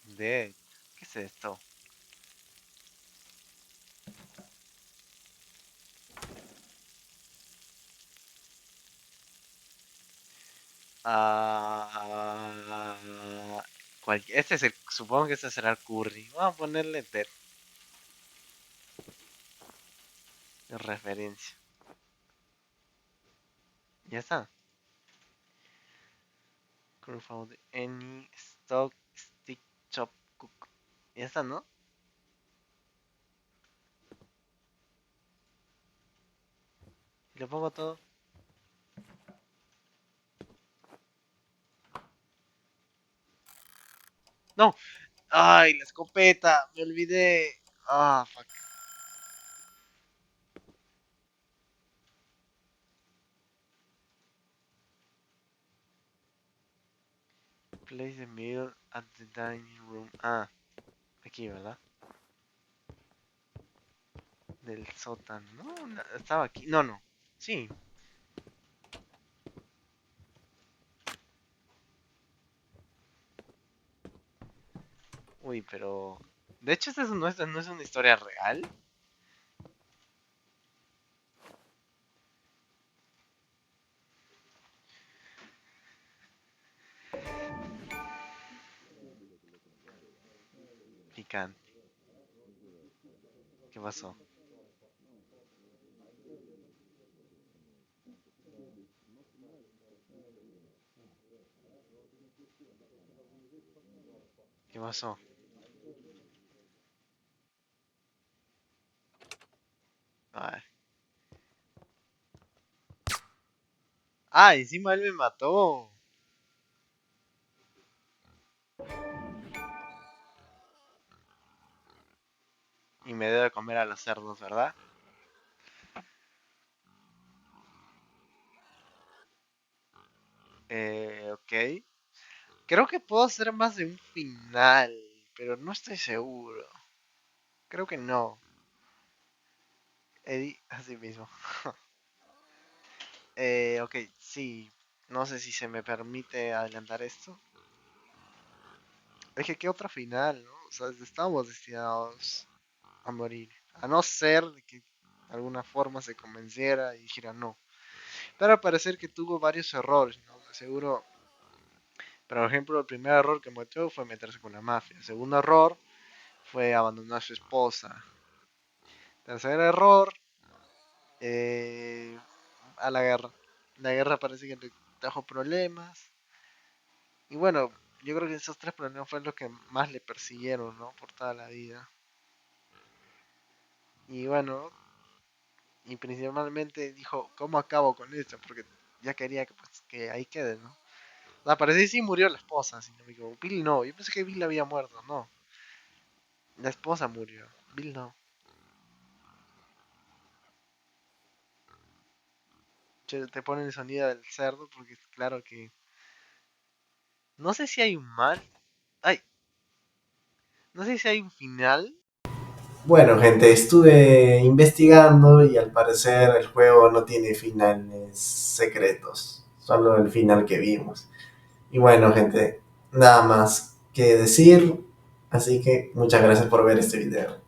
[SPEAKER 1] Dead. ¿Qué es esto? Ah, este es supongo que este será el curry. Vamos a ponerle dead de referencia. Ya está. Curry powder, any stock, stick, chop, cook. Ya está, ¿no? Y le pongo todo. No. Ay, la escopeta. Me olvidé. Ah, fuck. Place the meal at the dining room. Ah, aquí, ¿verdad? Del sótano. No, estaba aquí. No, no. Sí. Uy, pero... De hecho, no es una historia real. Picante. ¿Qué pasó? ¿Qué pasó? Ay. Ah, encima él me mató. Y me debe comer a los cerdos, ¿verdad? Ok. Creo que puedo hacer más de un final, pero no estoy seguro. Creo que no. Así mismo. Ok, sí. No sé si se me permite adelantar esto. Es que qué otro final, ¿no? O sea, estábamos destinados a morir. A no ser de que de alguna forma se convenciera y dijera no. Pero al parecer que tuvo varios errores, ¿no? Seguro. Por ejemplo, el primer error que cometió fue meterse con la mafia. El segundo error fue abandonar a su esposa. Tercer error, eh, a la guerra. La guerra parece que le trajo problemas. Y bueno, yo creo que esos tres problemas fueron los que más le persiguieron, ¿no? Por toda la vida. Y bueno, y principalmente dijo, ¿cómo acabo con esto? Porque ya quería que, pues, que ahí quede, ¿no? O sea, parece que sí murió la esposa, si no me equivoco. Bill no, yo pensé que Bill había muerto, no. La esposa murió, Bill no. Che, te ponen el sonido del cerdo porque claro que... No sé si hay un mal... Ay, no sé si hay un final.
[SPEAKER 5] Bueno, gente, estuve investigando y al parecer el juego no tiene finales secretos, solo el final que vimos. Y bueno, gente, nada más que decir, así que muchas gracias por ver este video.